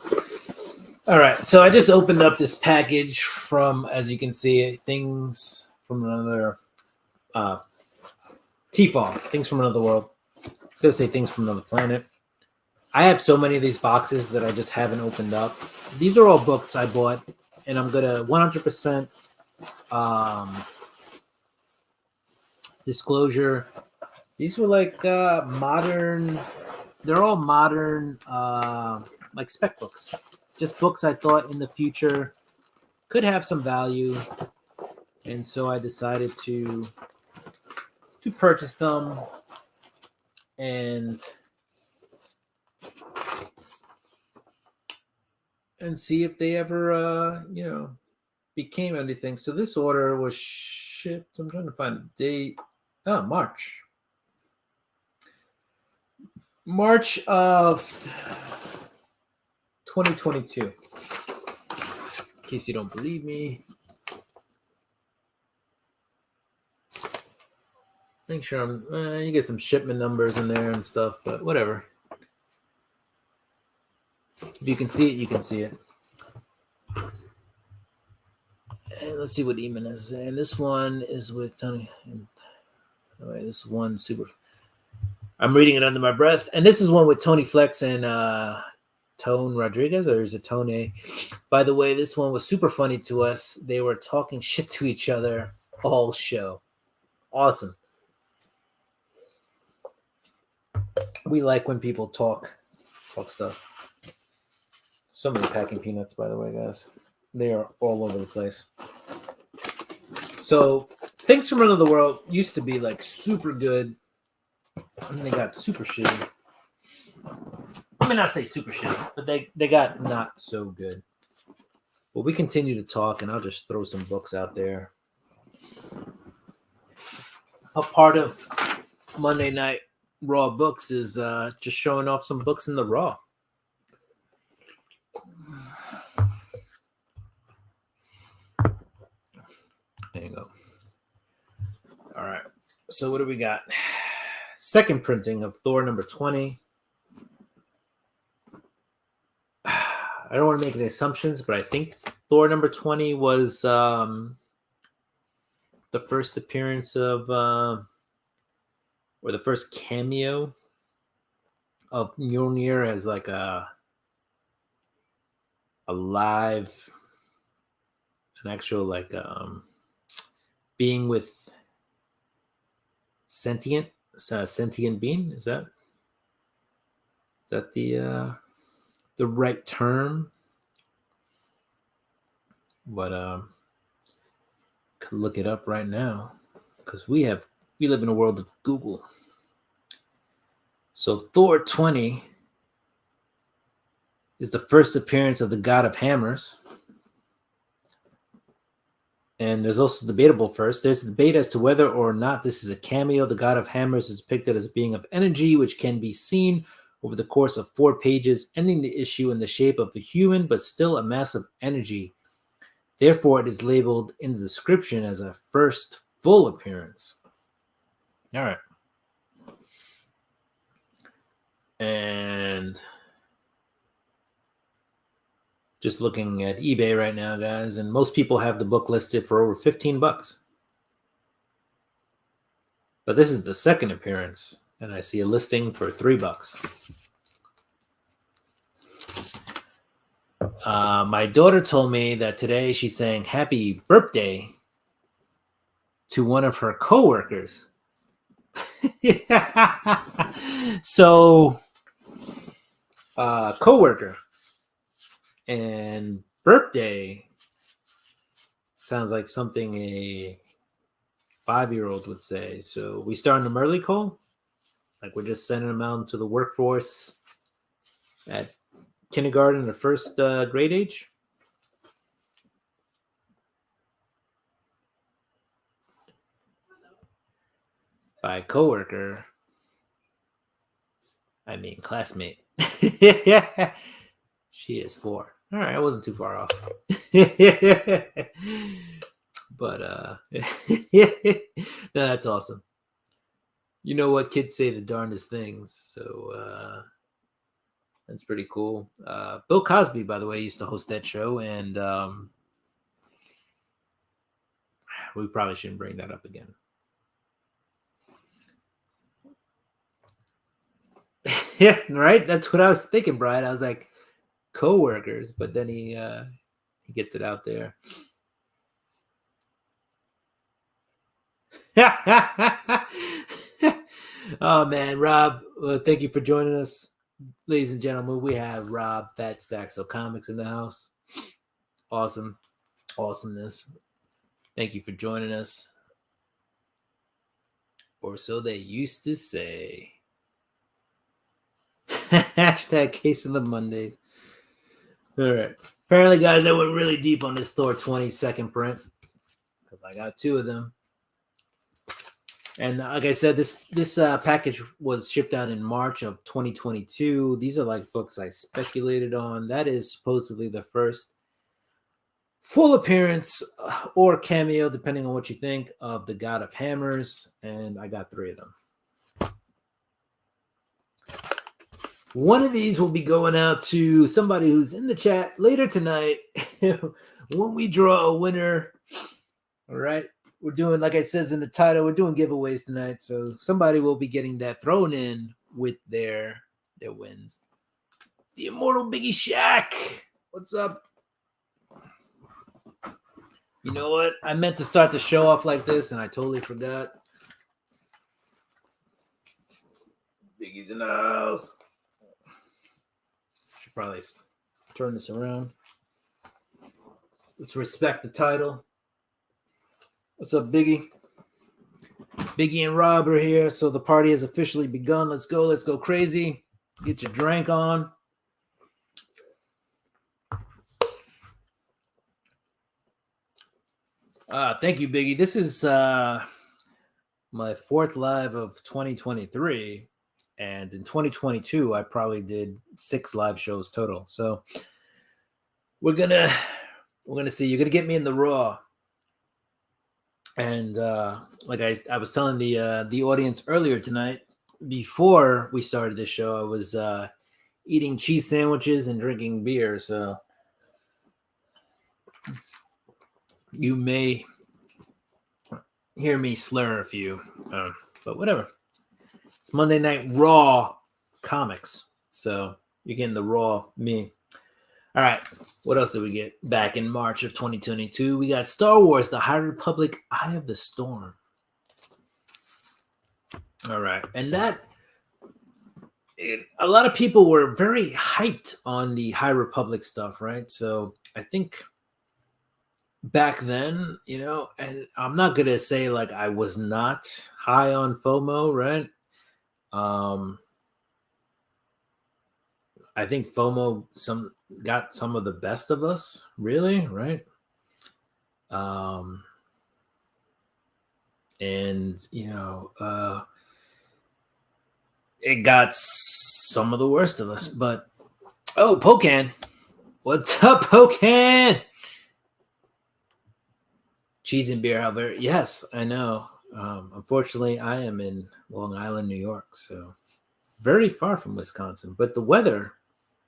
All right, so I just opened up this package from, as you can see, things from another T-Fall, things from another world. I was gonna say things from another planet. I have so many of these boxes that I just haven't opened up. These are all books I bought, and I'm gonna 100% disclosure. These were like modern. They're all modern, like spec books. Just books I thought in the future could have some value, and so I decided to purchase them and see if they ever became anything. So this order was shipped. I'm trying to find the date. Oh, March of 2022. In case you don't believe me. Make sure you get some shipment numbers in there and stuff, but whatever. If you can see it, you can see it. And let's see what Eamon has to say. And this one is with Tony. This one super. I'm reading it under my breath. And this is one with Tony Flex and Tone Rodriguez, or is it Tone? By the way, this one was super funny to us. They were talking shit to each other all show. Awesome. We like when people talk stuff. So many packing peanuts, by the way, guys. They are all over the place. So Things from Another World used to be like super good, and they got super shitty. I mean, not say super shitty, but they got not so good. Well, we continue to talk, and I'll just throw some books out there. A part of Monday Night Raw Books is just showing off some books in the Raw. There you go. All right. So what do we got? Second printing of Thor number 20. I don't want to make any assumptions, but I think Thor number 20 was the the first appearance of, or the first cameo of Mjolnir as like a live, an actual like being with sentient being. Is that the right term? But could look it up right now because we live in a world of Google. So Thor 20 is the first appearance of the God of Hammers. And there's also debatable first. There's a debate as to whether or not this is a cameo. The God of Hammers is depicted as a being of energy, which can be seen over the course of 4 pages, ending the issue in the shape of a human, but still a mass of energy. Therefore, it is labeled in the description as a first full appearance. All right. And just looking at eBay right now, guys, and most people have the book listed for over $15. But this is the second appearance, and I see a listing for $3. My daughter told me that today she's saying happy birthday to one of her coworkers. So, coworker and birthday sounds like something a 5-year-old would say. So we starting them early, Cole? Like we're just sending them out into the workforce at kindergarten or first grade age? By coworker, I mean classmate. She is 4. All right, I wasn't too far off. But no, that's awesome. You know what? Kids say the darndest things. So that's pretty cool. Bill Cosby, by the way, used to host that show, and we probably shouldn't bring that up again. Yeah, right. That's what I was thinking, Brian. I was like, coworkers, but then he gets it out there. Oh man, Rob, thank you for joining us, ladies and gentlemen. We have Rob Fat Stacks of Comics in the house. Awesomeness. Thank you for joining us, or so they used to say. Hashtag Case of the Mondays. All right. Apparently, guys, I went really deep on this Thor 20 second print because I got 2 of them. And like I said, this package was shipped out in March of 2022. These are like books I speculated on. That is supposedly the first full appearance or cameo, depending on what you think, of the God of Hammers. And I got 3 of them. One of these will be going out to somebody who's in the chat later tonight when we draw a winner. All right. We're doing, like it says in the title, we're doing giveaways tonight. So somebody will be getting that thrown in with their wins. The Immortal Biggie Shack. What's up? You know what? I meant to start the show off like this, and I totally forgot. Biggie's in the house. Should probably turn this around. Let's respect the title. What's up, Biggie? Biggie and Rob are here, so the party has officially begun. Let's go crazy. Get your drink on. Thank you, Biggie. This is my 4th live of 2023, and in 2022, I probably did 6 live shows total. So we're gonna see. You're gonna get me in the raw. And like I was telling the audience earlier tonight, before we started this show, I was eating cheese sandwiches and drinking beer. So you may hear me slur a few, but whatever. It's Monday Night Raw comics, so you're getting the raw me. All right, what else did we get back in March of 2022? We got Star Wars: The High Republic, Eye of the Storm. All right, and a lot of people were very hyped on the High Republic stuff, right? So I think back then, and I'm not gonna say like I was not high on FOMO, right? I think FOMO got some of the best of us, really, right? And it got some of the worst of us. But Pocan, what's up, Pocan? Cheese and beer, how very yes, I know. Unfortunately, I am in Long Island, New York, so very far from Wisconsin. But the weather,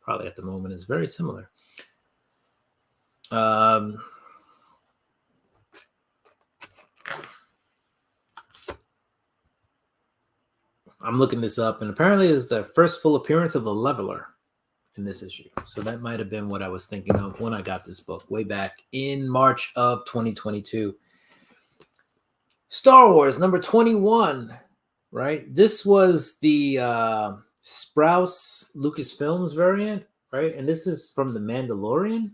probably at the moment, is very similar. I'm looking this up, and apparently it's the first full appearance of the Leveler in this issue. So that might have been what I was thinking of when I got this book way back in March of 2022. Star Wars number 21, right? This was the Sprouse Lucasfilms variant, right? And this is from The Mandalorian.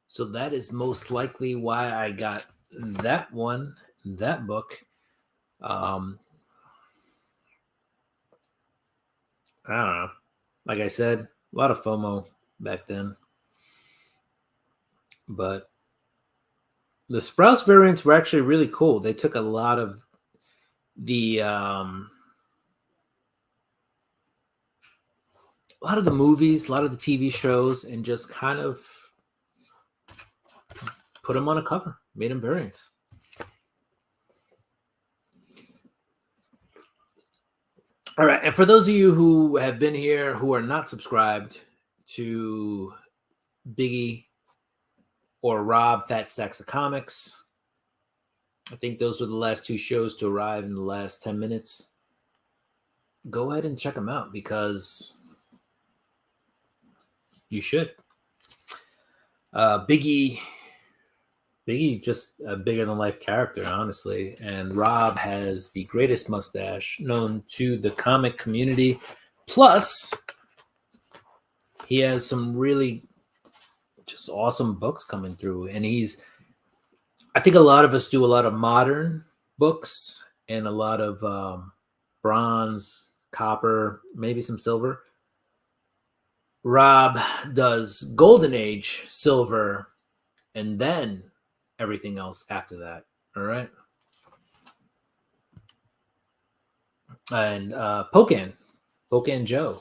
So that is most likely why I got that one, that book. I don't know. Like I said, a lot of FOMO back then. But the Sprouse variants were actually really cool. They took a lot of the movies, a lot of the TV shows, and just kind of put them on a cover, made them variants. All right, and for those of you who have been here who are not subscribed to Biggie or Rob Fat Stacks of Comics, I think those were the last two shows to arrive in the last 10 minutes. Go ahead and check them out because you should. Biggie just a bigger than life character, honestly. And Rob has the greatest mustache known to the comic community. Plus, he has some really just awesome books coming through. And I think a lot of us do a lot of modern books and a lot of bronze, copper, maybe some silver. Rob does Golden Age silver and then everything else after that. All right. And Pocan Joe.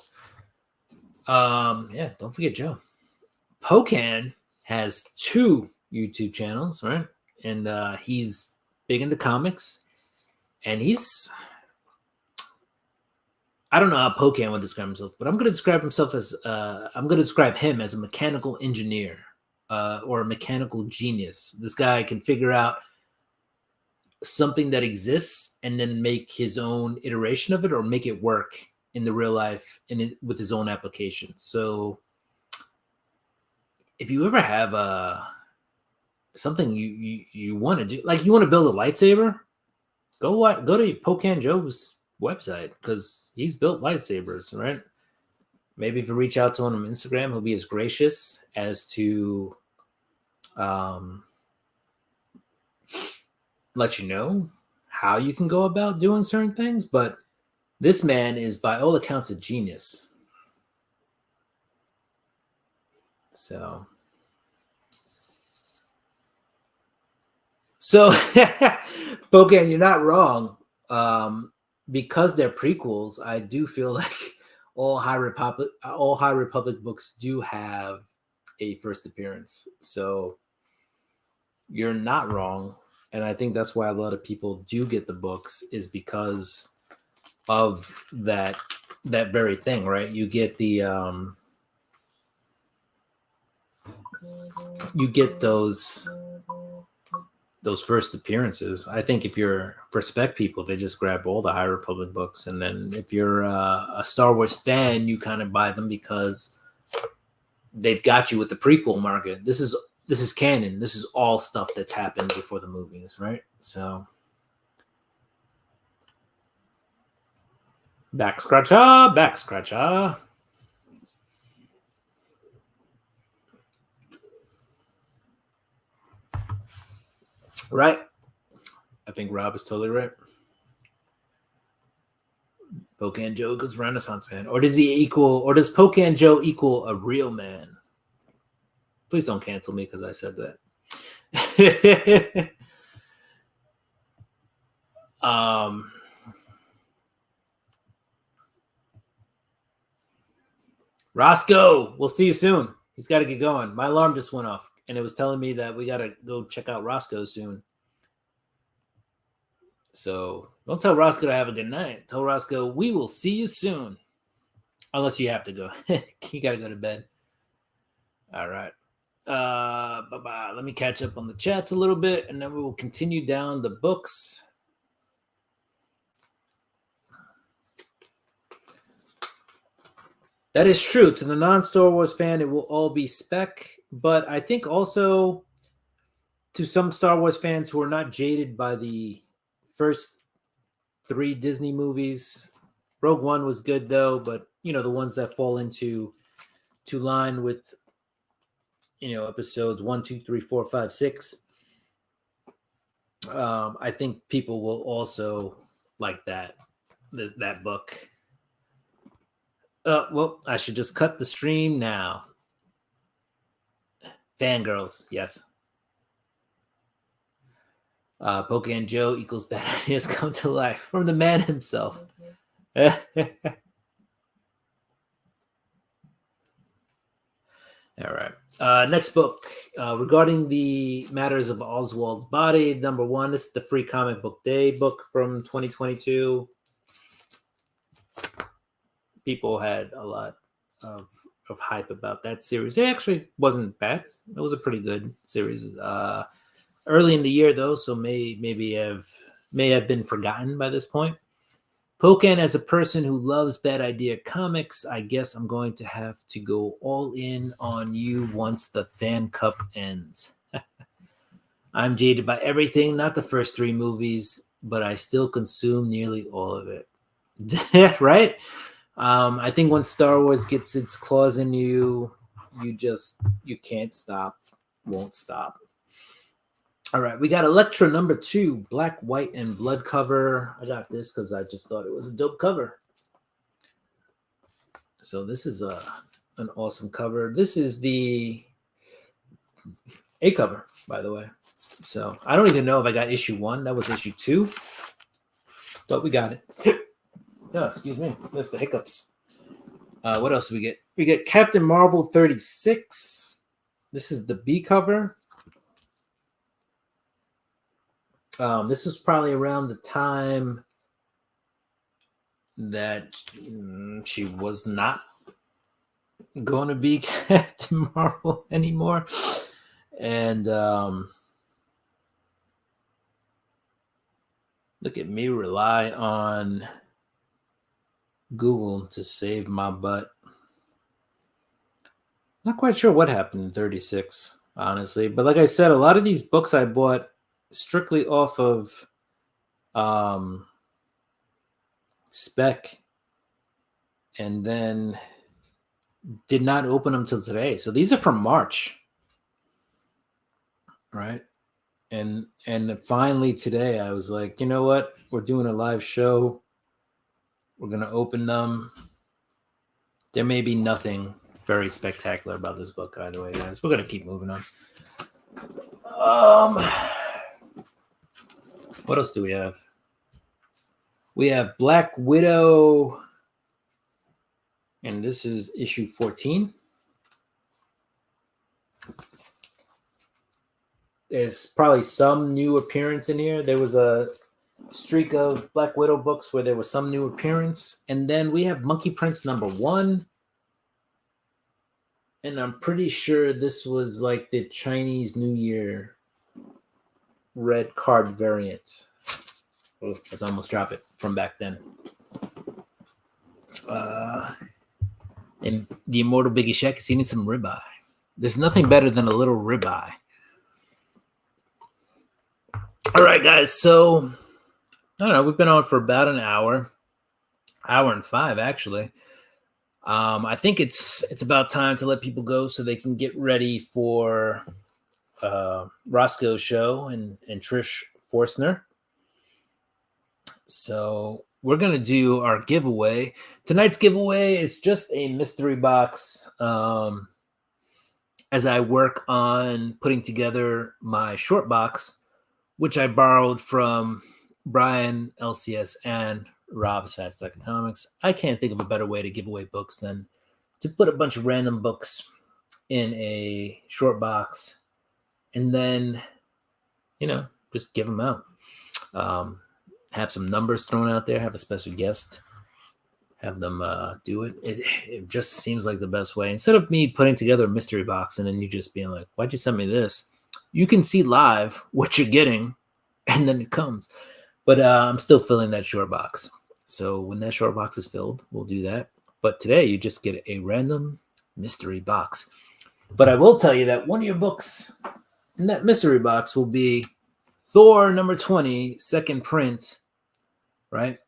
Yeah, don't forget Joe. Pocan has 2 YouTube channels, right? And he's big into comics. And I don't know how Pocan would describe himself, but I'm going to describe him as a mechanical engineer. Or a mechanical genius. This guy can figure out something that exists and then make his own iteration of it or make it work in the real life with his own application. So if you ever have something you want to do, like you want to build a lightsaber, go to Pocan Joe's website because he's built lightsabers, right? Maybe if you reach out to him on Instagram, he'll be as gracious as to let you know how you can go about doing certain things. But this man is, by all accounts, a genius. So Pocan, you're not wrong. Because they're prequels, I do feel like all High Republic books do have a first appearance. So you're not wrong. And I think that's why a lot of people do get the books is because of that very thing, right? You get those those first appearances. I think if you're for spec people, they just grab all the High Republic books, and then if you're a Star Wars fan, you kind of buy them because they've got you with the prequel market. This is canon. This is all stuff that's happened before the movies, right? So back scratcher. Right. I think Rob is totally right. Pocan Joe equals Renaissance man. Or does Pocan Joe equal a real man? Please don't cancel me because I said that. Roscoe, we'll see you soon. He's got to get going. My alarm just went off, and it was telling me that we got to go check out Roscoe soon. So don't tell Roscoe to have a good night. Tell Roscoe we will see you soon. Unless you have to go. You got to go to bed. All right. Bye-bye. Let me catch up on the chats a little bit, and then we will continue down the books. That is true. To the non-Star Wars fan, it will all be spec. But I think also to some Star Wars fans who are not jaded by the first 3 Disney movies, Rogue One was good though, but the ones that fall into line with episodes 1, 2, 3, 4, 5, 6. I think people will also like that book. Well, I should just cut the stream now. Fangirls, yes. Pocan Joe equals bad ideas come to life from the man himself. All right. Next book. Regarding the matters of Oswald's body, number 1, this is the Free Comic Book Day book from 2022. People had a lot of hype about that series. It actually wasn't bad. It was a pretty good series. Early in the year though, so may have been forgotten by this point. Pocan, as a person who loves bad idea comics, I guess I'm going to have to go all in on you once the fan cup ends. I'm jaded by everything, not the first 3 movies, but I still consume nearly all of it. Right? I think when Star Wars gets its claws in you, you can't stop, won't stop. All right, we got Elektra number 2, black, white, and blood cover. I got this because I just thought it was a dope cover. So this is an awesome cover. This is the A cover, by the way. So I don't even know if I got issue 1. That was issue 2. But we got it. Oh, excuse me. That's the hiccups. What else do we get? We get Captain Marvel 36. This is the B cover. This was probably around the time that she was not going to be Captain Marvel anymore. And look at me rely on Google to save my butt. Not quite sure what happened in 36, honestly. But like I said, a lot of these books I bought strictly off of spec and then did not open them till today. So these are from March, right? And finally today I was like, you know what? We're doing a live show. We're going to open them. There may be nothing very spectacular about this book either way, guys. We're going to keep moving on. What else do we have? We have Black Widow, and this is issue 14. There's probably some new appearance in here. There was a streak of Black Widow books where there was some new appearance. And then we have Monkey Prince number 1. And I'm pretty sure this was like the Chinese New Year red card variant. Oh, let's almost drop it from back then. And the immortal Biggie Shaq is eating some ribeye. There's nothing better than a little ribeye. All right, guys. So, I don't know. We've been on for about an hour and 5, actually. I think it's about time to let people go so they can get ready for Roscoe's show and Trish Forstner. So we're going to do our giveaway. Tonight's giveaway is just a mystery box as I work on putting together my short box, which I borrowed from Brian, LCS, and Rob's Fat Stack of Comics. I can't think of a better way to give away books than to put a bunch of random books in a short box and then, just give them out. Have some numbers thrown out there, have a special guest, have them do it. It just seems like the best way. Instead of me putting together a mystery box and then you just being like, why'd you send me this? You can see live what you're getting and then it comes. But I'm still filling that short box. So when that short box is filled, we'll do that. But today you just get a random mystery box. But I will tell you that one of your books in that mystery box will be Thor number 20, second print, right?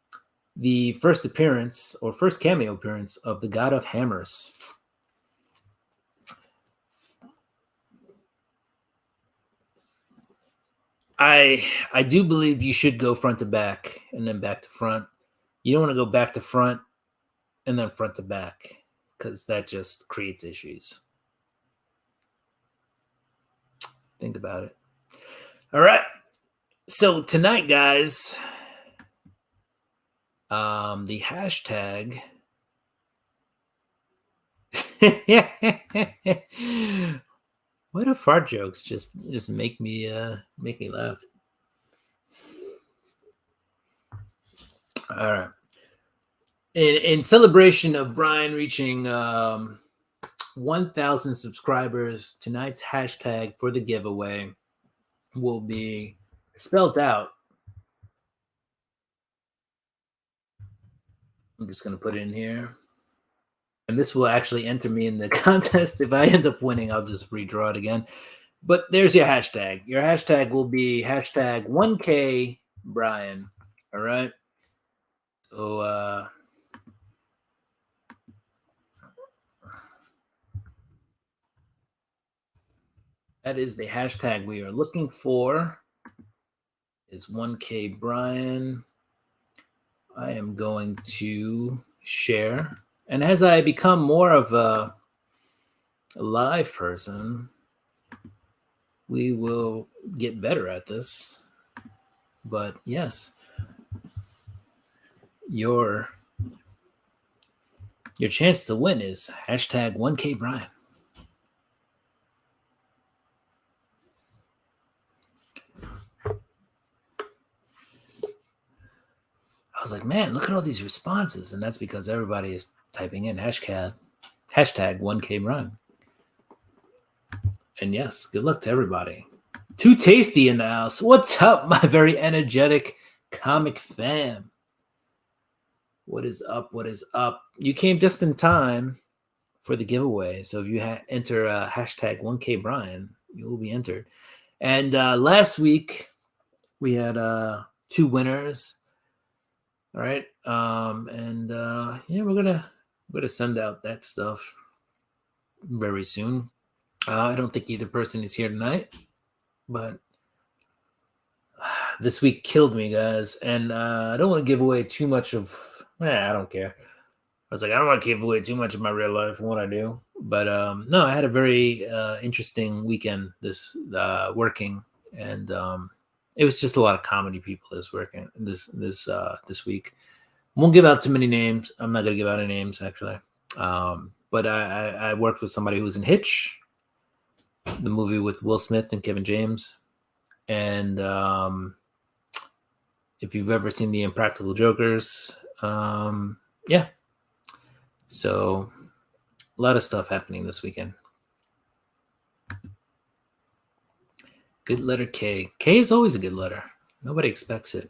The first appearance or first cameo appearance of the God of Hammers. I do believe you should go front to back and then back to front. You don't want to go back to front and then front to back because that just creates issues. Think about it. All right. So tonight, guys, the hashtag. Why do fart jokes just make me laugh? All right. In celebration of Brian reaching 1,000 subscribers, tonight's hashtag for the giveaway will be spelled out. I'm just going to put it in here. And this will actually enter me in the contest. If I end up winning, I'll just redraw it again. But there's your hashtag. Your hashtag will be hashtag 1K Brian. All right. So that is the hashtag we are looking for. Is 1K Brian. I am going to share. And as I become more of a live person, we will get better at this. But yes, your chance to win is hashtag 1K Brian. I was like, man, look at all these responses. And that's because everybody is typing in hashtag 1K Brian. And yes, good luck to everybody. Too Tasty in the house. What's up, my very energetic comic fam? What is up? What is up? You came just in time for the giveaway. So if you enter hashtag 1K Brian, you will be entered. And last week, we had 2 winners. All right. Yeah, we're gonna send out that stuff very soon. I don't think either person is here tonight, but this week killed me, guys. And I don't want to give away too much of. I don't care. I was like, I don't want to give away too much of my real life and what I do. But no, I had a very interesting weekend this working, and it was just a lot of comedy people this week. Won't give out too many names. I'm not gonna give out any names actually. But I worked with somebody who was in Hitch, the movie with Will Smith and Kevin James, and if you've ever seen The Impractical Jokers, yeah. So a lot of stuff happening this weekend. Good letter K. K is always a good letter. Nobody expects it.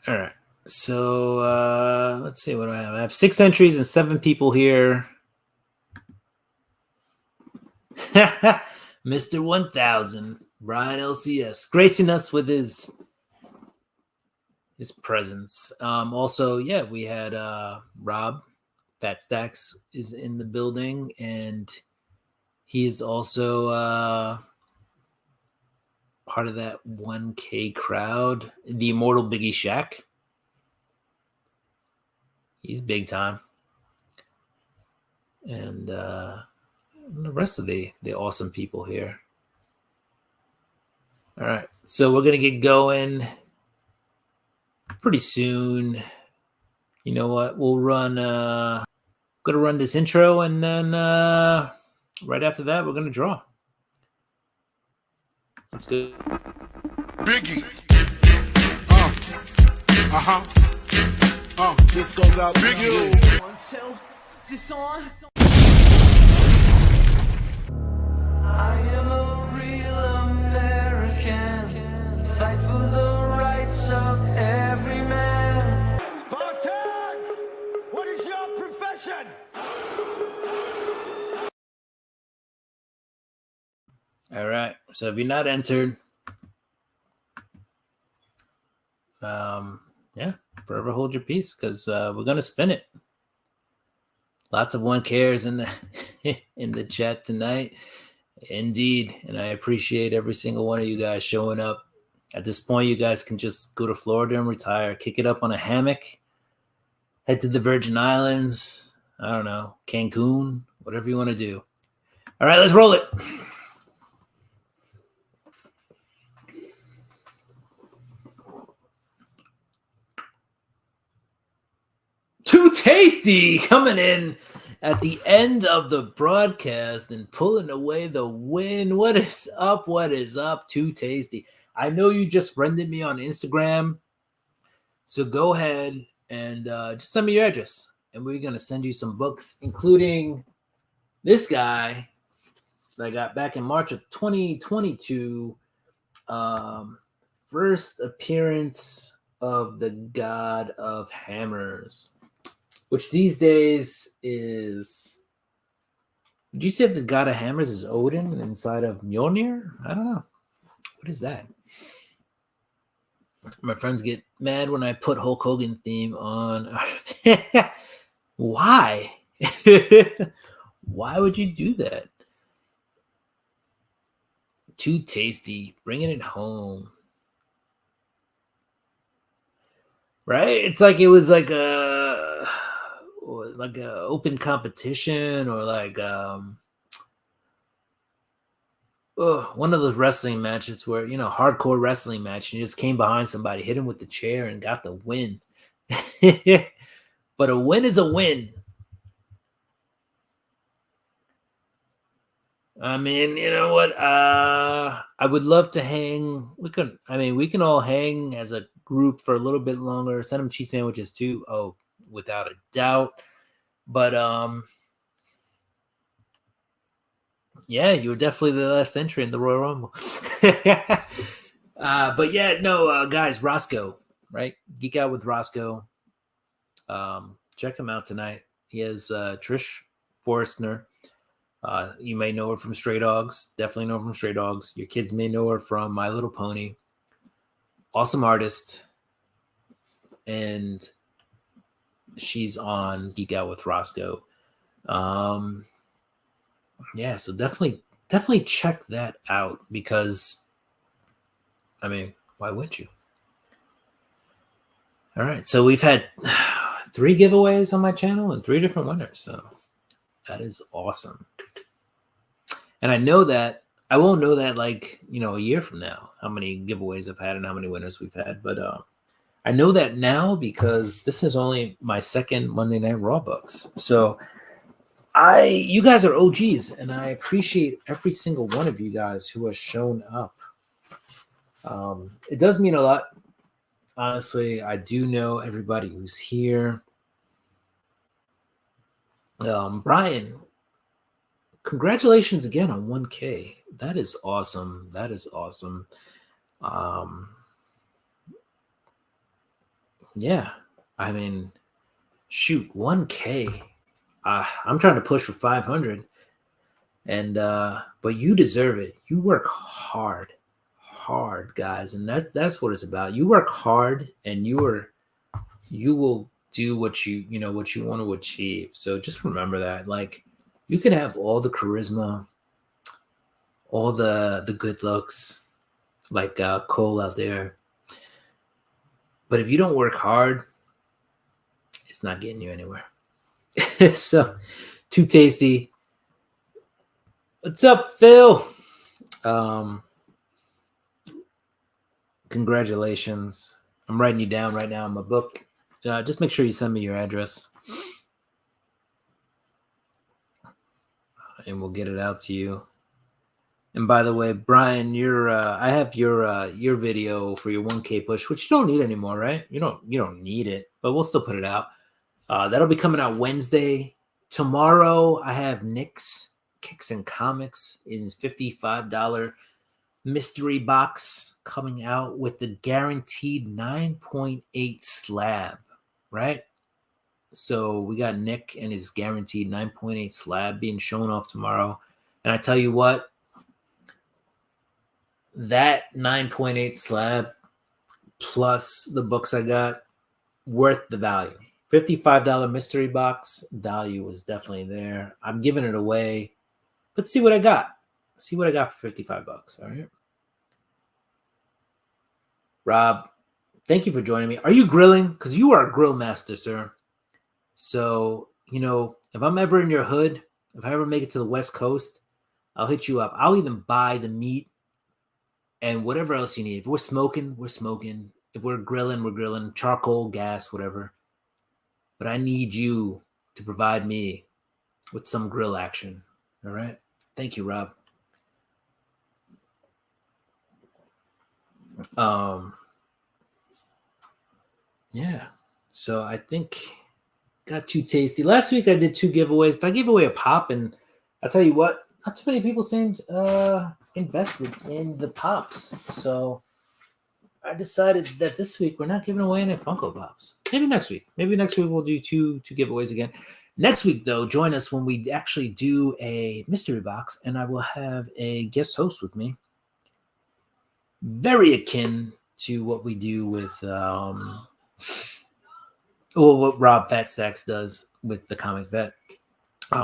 All right. So let's see what do I have. I have 6 entries and 7 people here. Mr. 1000, Brian LCS, gracing us with his presence. Also, yeah, we had Rob Fat Stacks is in the building, and he is also part of that 1K crowd, the immortal Biggie Shack. He's big time. And the rest of the awesome people here. All right, so we're gonna get going pretty soon. You know what? We'll run. Gonna run this intro, and then right after that, we're gonna draw. Let's go. Biggie. This goes out Biggie. I am a real American. Fight for the rights of every man. Spartans! What is your profession? All right. So if you're not entered, yeah, forever hold your peace, because we're gonna spin it. Lots of 1Kers in the in the chat tonight, indeed, and I appreciate every single one of you guys showing up. At this point, you guys can just go to Florida and retire, kick it up on a hammock, head to the Virgin Islands. I don't know, Cancun, whatever you want to do. All right, let's roll it. Too Tasty coming in at the end of the broadcast and pulling away the win. What is up? What is up? Too Tasty. I know you just friended me on Instagram, so go ahead and just send me your address, and we're going to send you some books, including this guy that I got back in March of 2022. First appearance of the God of Hammers, which these days is, would you say the God of Hammers is Odin inside of Mjolnir? I don't know. What is that? My friends get mad when I put Hulk Hogan theme on. Why? Why would you do that? Too Tasty, bringing it home. Right? It's like it was like a open competition, or like one of those wrestling matches where, you know, hardcore wrestling match, and you just came behind somebody, hit him with the chair, and got the win. But a win is a win. I mean, you know what? I would love to hang. We can all hang as a group for a little bit longer. Send them cheese sandwiches too. Oh, without a doubt. But yeah, you were definitely the last entry in the Royal Rumble. But yeah, no, guys, Roscoe, right? Geek Out with Roscoe. Check him out tonight. He has Trish Forrestner. You may know her from Stray Dogs. Definitely know her from Stray Dogs. Your kids may know her from My Little Pony. Awesome artist. And she's on Geek Out with Roscoe. Yeah, so definitely check that out, because, I mean, why wouldn't you? All right, so we've had 3 giveaways on my channel and 3 different winners, so that is awesome. And I know that I won't know that, like, you know, a year from now, how many giveaways I've had and how many winners we've had, but I know that now because this is only my second Monday Night Raw books. So you guys are OGs, and I appreciate every single one of you guys who has shown up. It does mean a lot. Honestly, I do know everybody who's here. Brian, congratulations again on 1K. That is awesome. That is awesome. Um, yeah, I mean, shoot, 1K. I'm trying to push for 500, and but you deserve it. You work hard, guys, and that's what it's about. You work hard, and you will do what you want to achieve. So just remember that. Like, you can have all the charisma, all the good looks, like Cole out there, but if you don't work hard, it's not getting you anywhere. So, Too Tasty. What's up, Phil? Congratulations. I'm writing you down right now in my book. Just make sure you send me your address, and we'll get it out to you. And by the way, Brian, I have your video for your 1K push, which you don't need anymore, right? You don't need it, but we'll still put it out. That'll be coming out Wednesday. Tomorrow, I have Nick's Kicks and Comics in his $55 mystery box coming out with the guaranteed 9.8 slab, right? So we got Nick and his guaranteed 9.8 slab being shown off tomorrow. And I tell you what, that 9.8 slab plus the books I got, worth the value. $55 mystery box value was definitely there. I'm giving it away. Let's see what I got. See what I got for $55. All right. Rob, thank you for joining me. Are you grilling? Because you are a grill master, sir. So, if I'm ever in your hood, if I ever make it to the West Coast, I'll hit you up. I'll even buy the meat and whatever else you need. If we're smoking, we're smoking. If we're grilling, we're grilling. Charcoal, gas, whatever. But I need you to provide me with some grill action. All right? Thank you, Rob. Yeah. So I think got Too Tasty. Last week I did 2 giveaways, but I gave away a pop, and I'll tell you what, not too many people seemed invested in the pops. So I decided that this week we're not giving away any Funko Pops. Maybe next week. Maybe next week we'll do two giveaways again. Next week, though, join us when we actually do a mystery box, and I will have a guest host with me. Very akin to what we do with what Rob Fat Stacks does with the Comic Vet,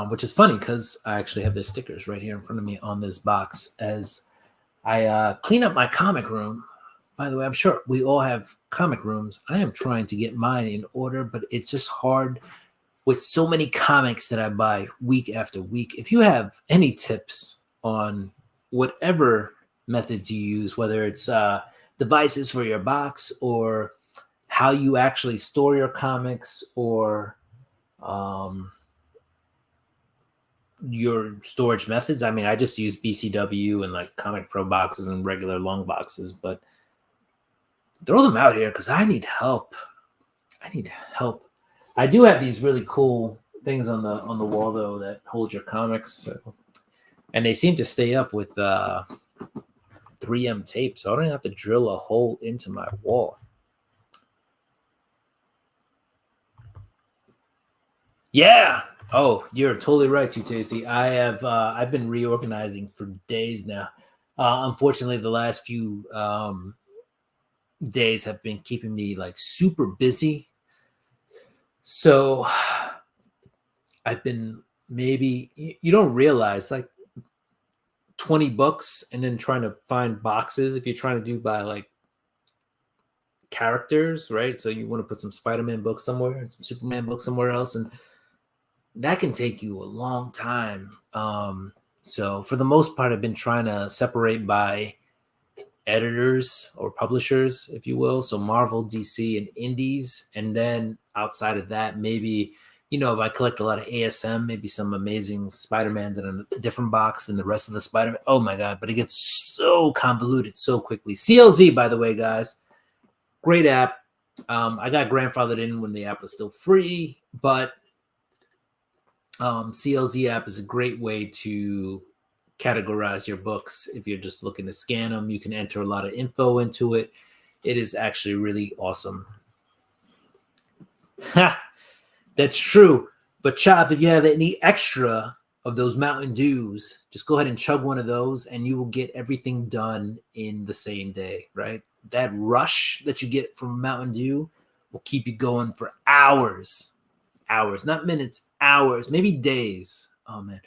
which is funny because I actually have the stickers right here in front of me on this box as I clean up my comic room. By the way, I'm sure we all have comic rooms. I am trying to get mine in order, but it's just hard with so many comics that I buy week after week. If you have any tips on whatever methods you use, whether it's devices for your box or how you actually store your comics or your storage methods. I mean, I just use BCW and like Comic Pro boxes and regular long boxes, but throw them out here because I need help. I do have these really cool things on the wall though that hold your comics, and they seem to stay up with 3M tape, so I don't have to drill a hole into my wall. Yeah. Oh, you're totally right, Too Tasty. I've been reorganizing for days now. Unfortunately, the last few days have been keeping me like super busy. So I've been you don't realize like 20 books and then trying to find boxes if you're trying to do by like characters, right? So you want to put some Spider-Man books somewhere and some Superman books somewhere else, and that can take you a long time. So for the most part, I've been trying to separate by editors or publishers, if you will. So Marvel, DC, and indies. And then outside of that, maybe, if I collect a lot of ASM, maybe some amazing Spider-Mans in a different box than the rest of the Spider-Man. Oh my God, but it gets so convoluted so quickly. CLZ, by the way, guys, great app. I got grandfathered in when the app was still free, but CLZ app is a great way to categorize your books. If you're just looking to scan them, you can enter a lot of info into it. It is actually really awesome. Ha! That's true. But Chop, if you have any extra of those Mountain Dews, just go ahead and chug one of those and you will get everything done in the same day, right? That rush that you get from Mountain Dew will keep you going for hours. Hours, not minutes, hours, maybe days. Oh, man.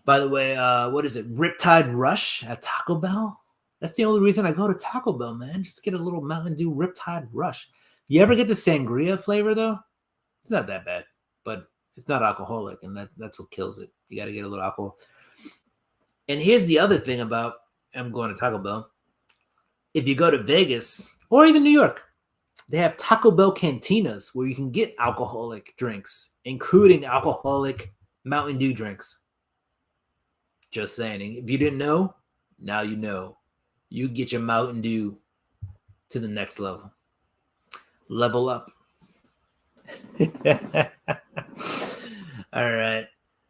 By the way, what is it? Riptide Rush at Taco Bell? That's the only reason I go to Taco Bell, man. Just get a little Mountain Dew Riptide Rush. You ever get the sangria flavor, though? It's not that bad, but it's not alcoholic, and that's what kills it. You got to get a little alcohol. And here's the other thing about I'm going to Taco Bell. If you go to Vegas or even New York, they have Taco Bell cantinas where you can get alcoholic drinks, including alcoholic Mountain Dew drinks. Just saying. If you didn't know, now you know. You get your Mountain Dew to the next level. Level up. All right.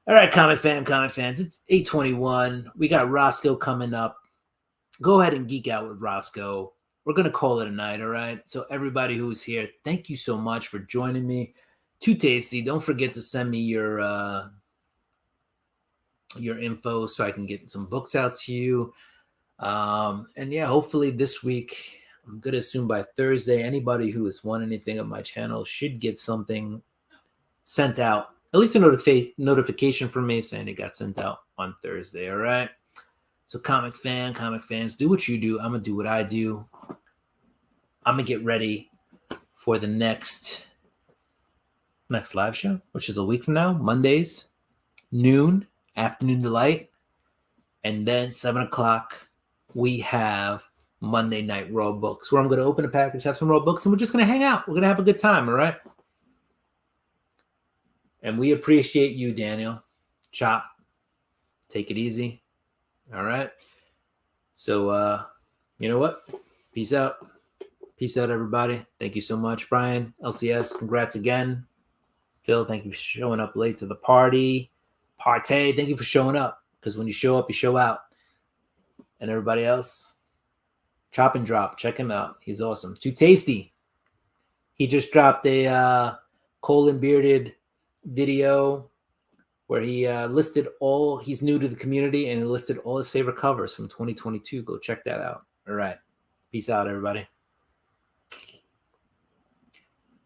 All right, comic fans. It's 8:21. We got Roscoe coming up. Go ahead and geek out with Roscoe. We're going to call it a night, all right? So everybody who's here, thank you so much for joining me. Too Tasty. Don't forget to send me your info so I can get some books out to you. And yeah, hopefully this week, I'm going to assume by Thursday, anybody who has won anything on my channel should get something sent out. At least a notification from me saying it got sent out on Thursday, all right? So comic fans, do what you do. I'm going to do what I do. I'm going to get ready for the next live show, which is a week from now, Mondays, noon, afternoon delight. And then 7 o'clock, we have Monday Night Raw Books, where I'm going to open a package, have some raw books, and we're just going to hang out. We're going to have a good time, all right? And we appreciate you, Daniel. Chop. Take it easy. All right. So, you know what? Peace out. Peace out, everybody. Thank you so much, Brian. LCS, congrats again. Phil, thank you for showing up late to the party. Partay, thank you for showing up. Because when you show up, you show out. And everybody else, Chop and Drop. Check him out. He's awesome. Too Tasty. He just dropped a colon bearded video where he listed all, he's new to the community, and he listed all his favorite covers from 2022. Go check that out. All right. Peace out, everybody.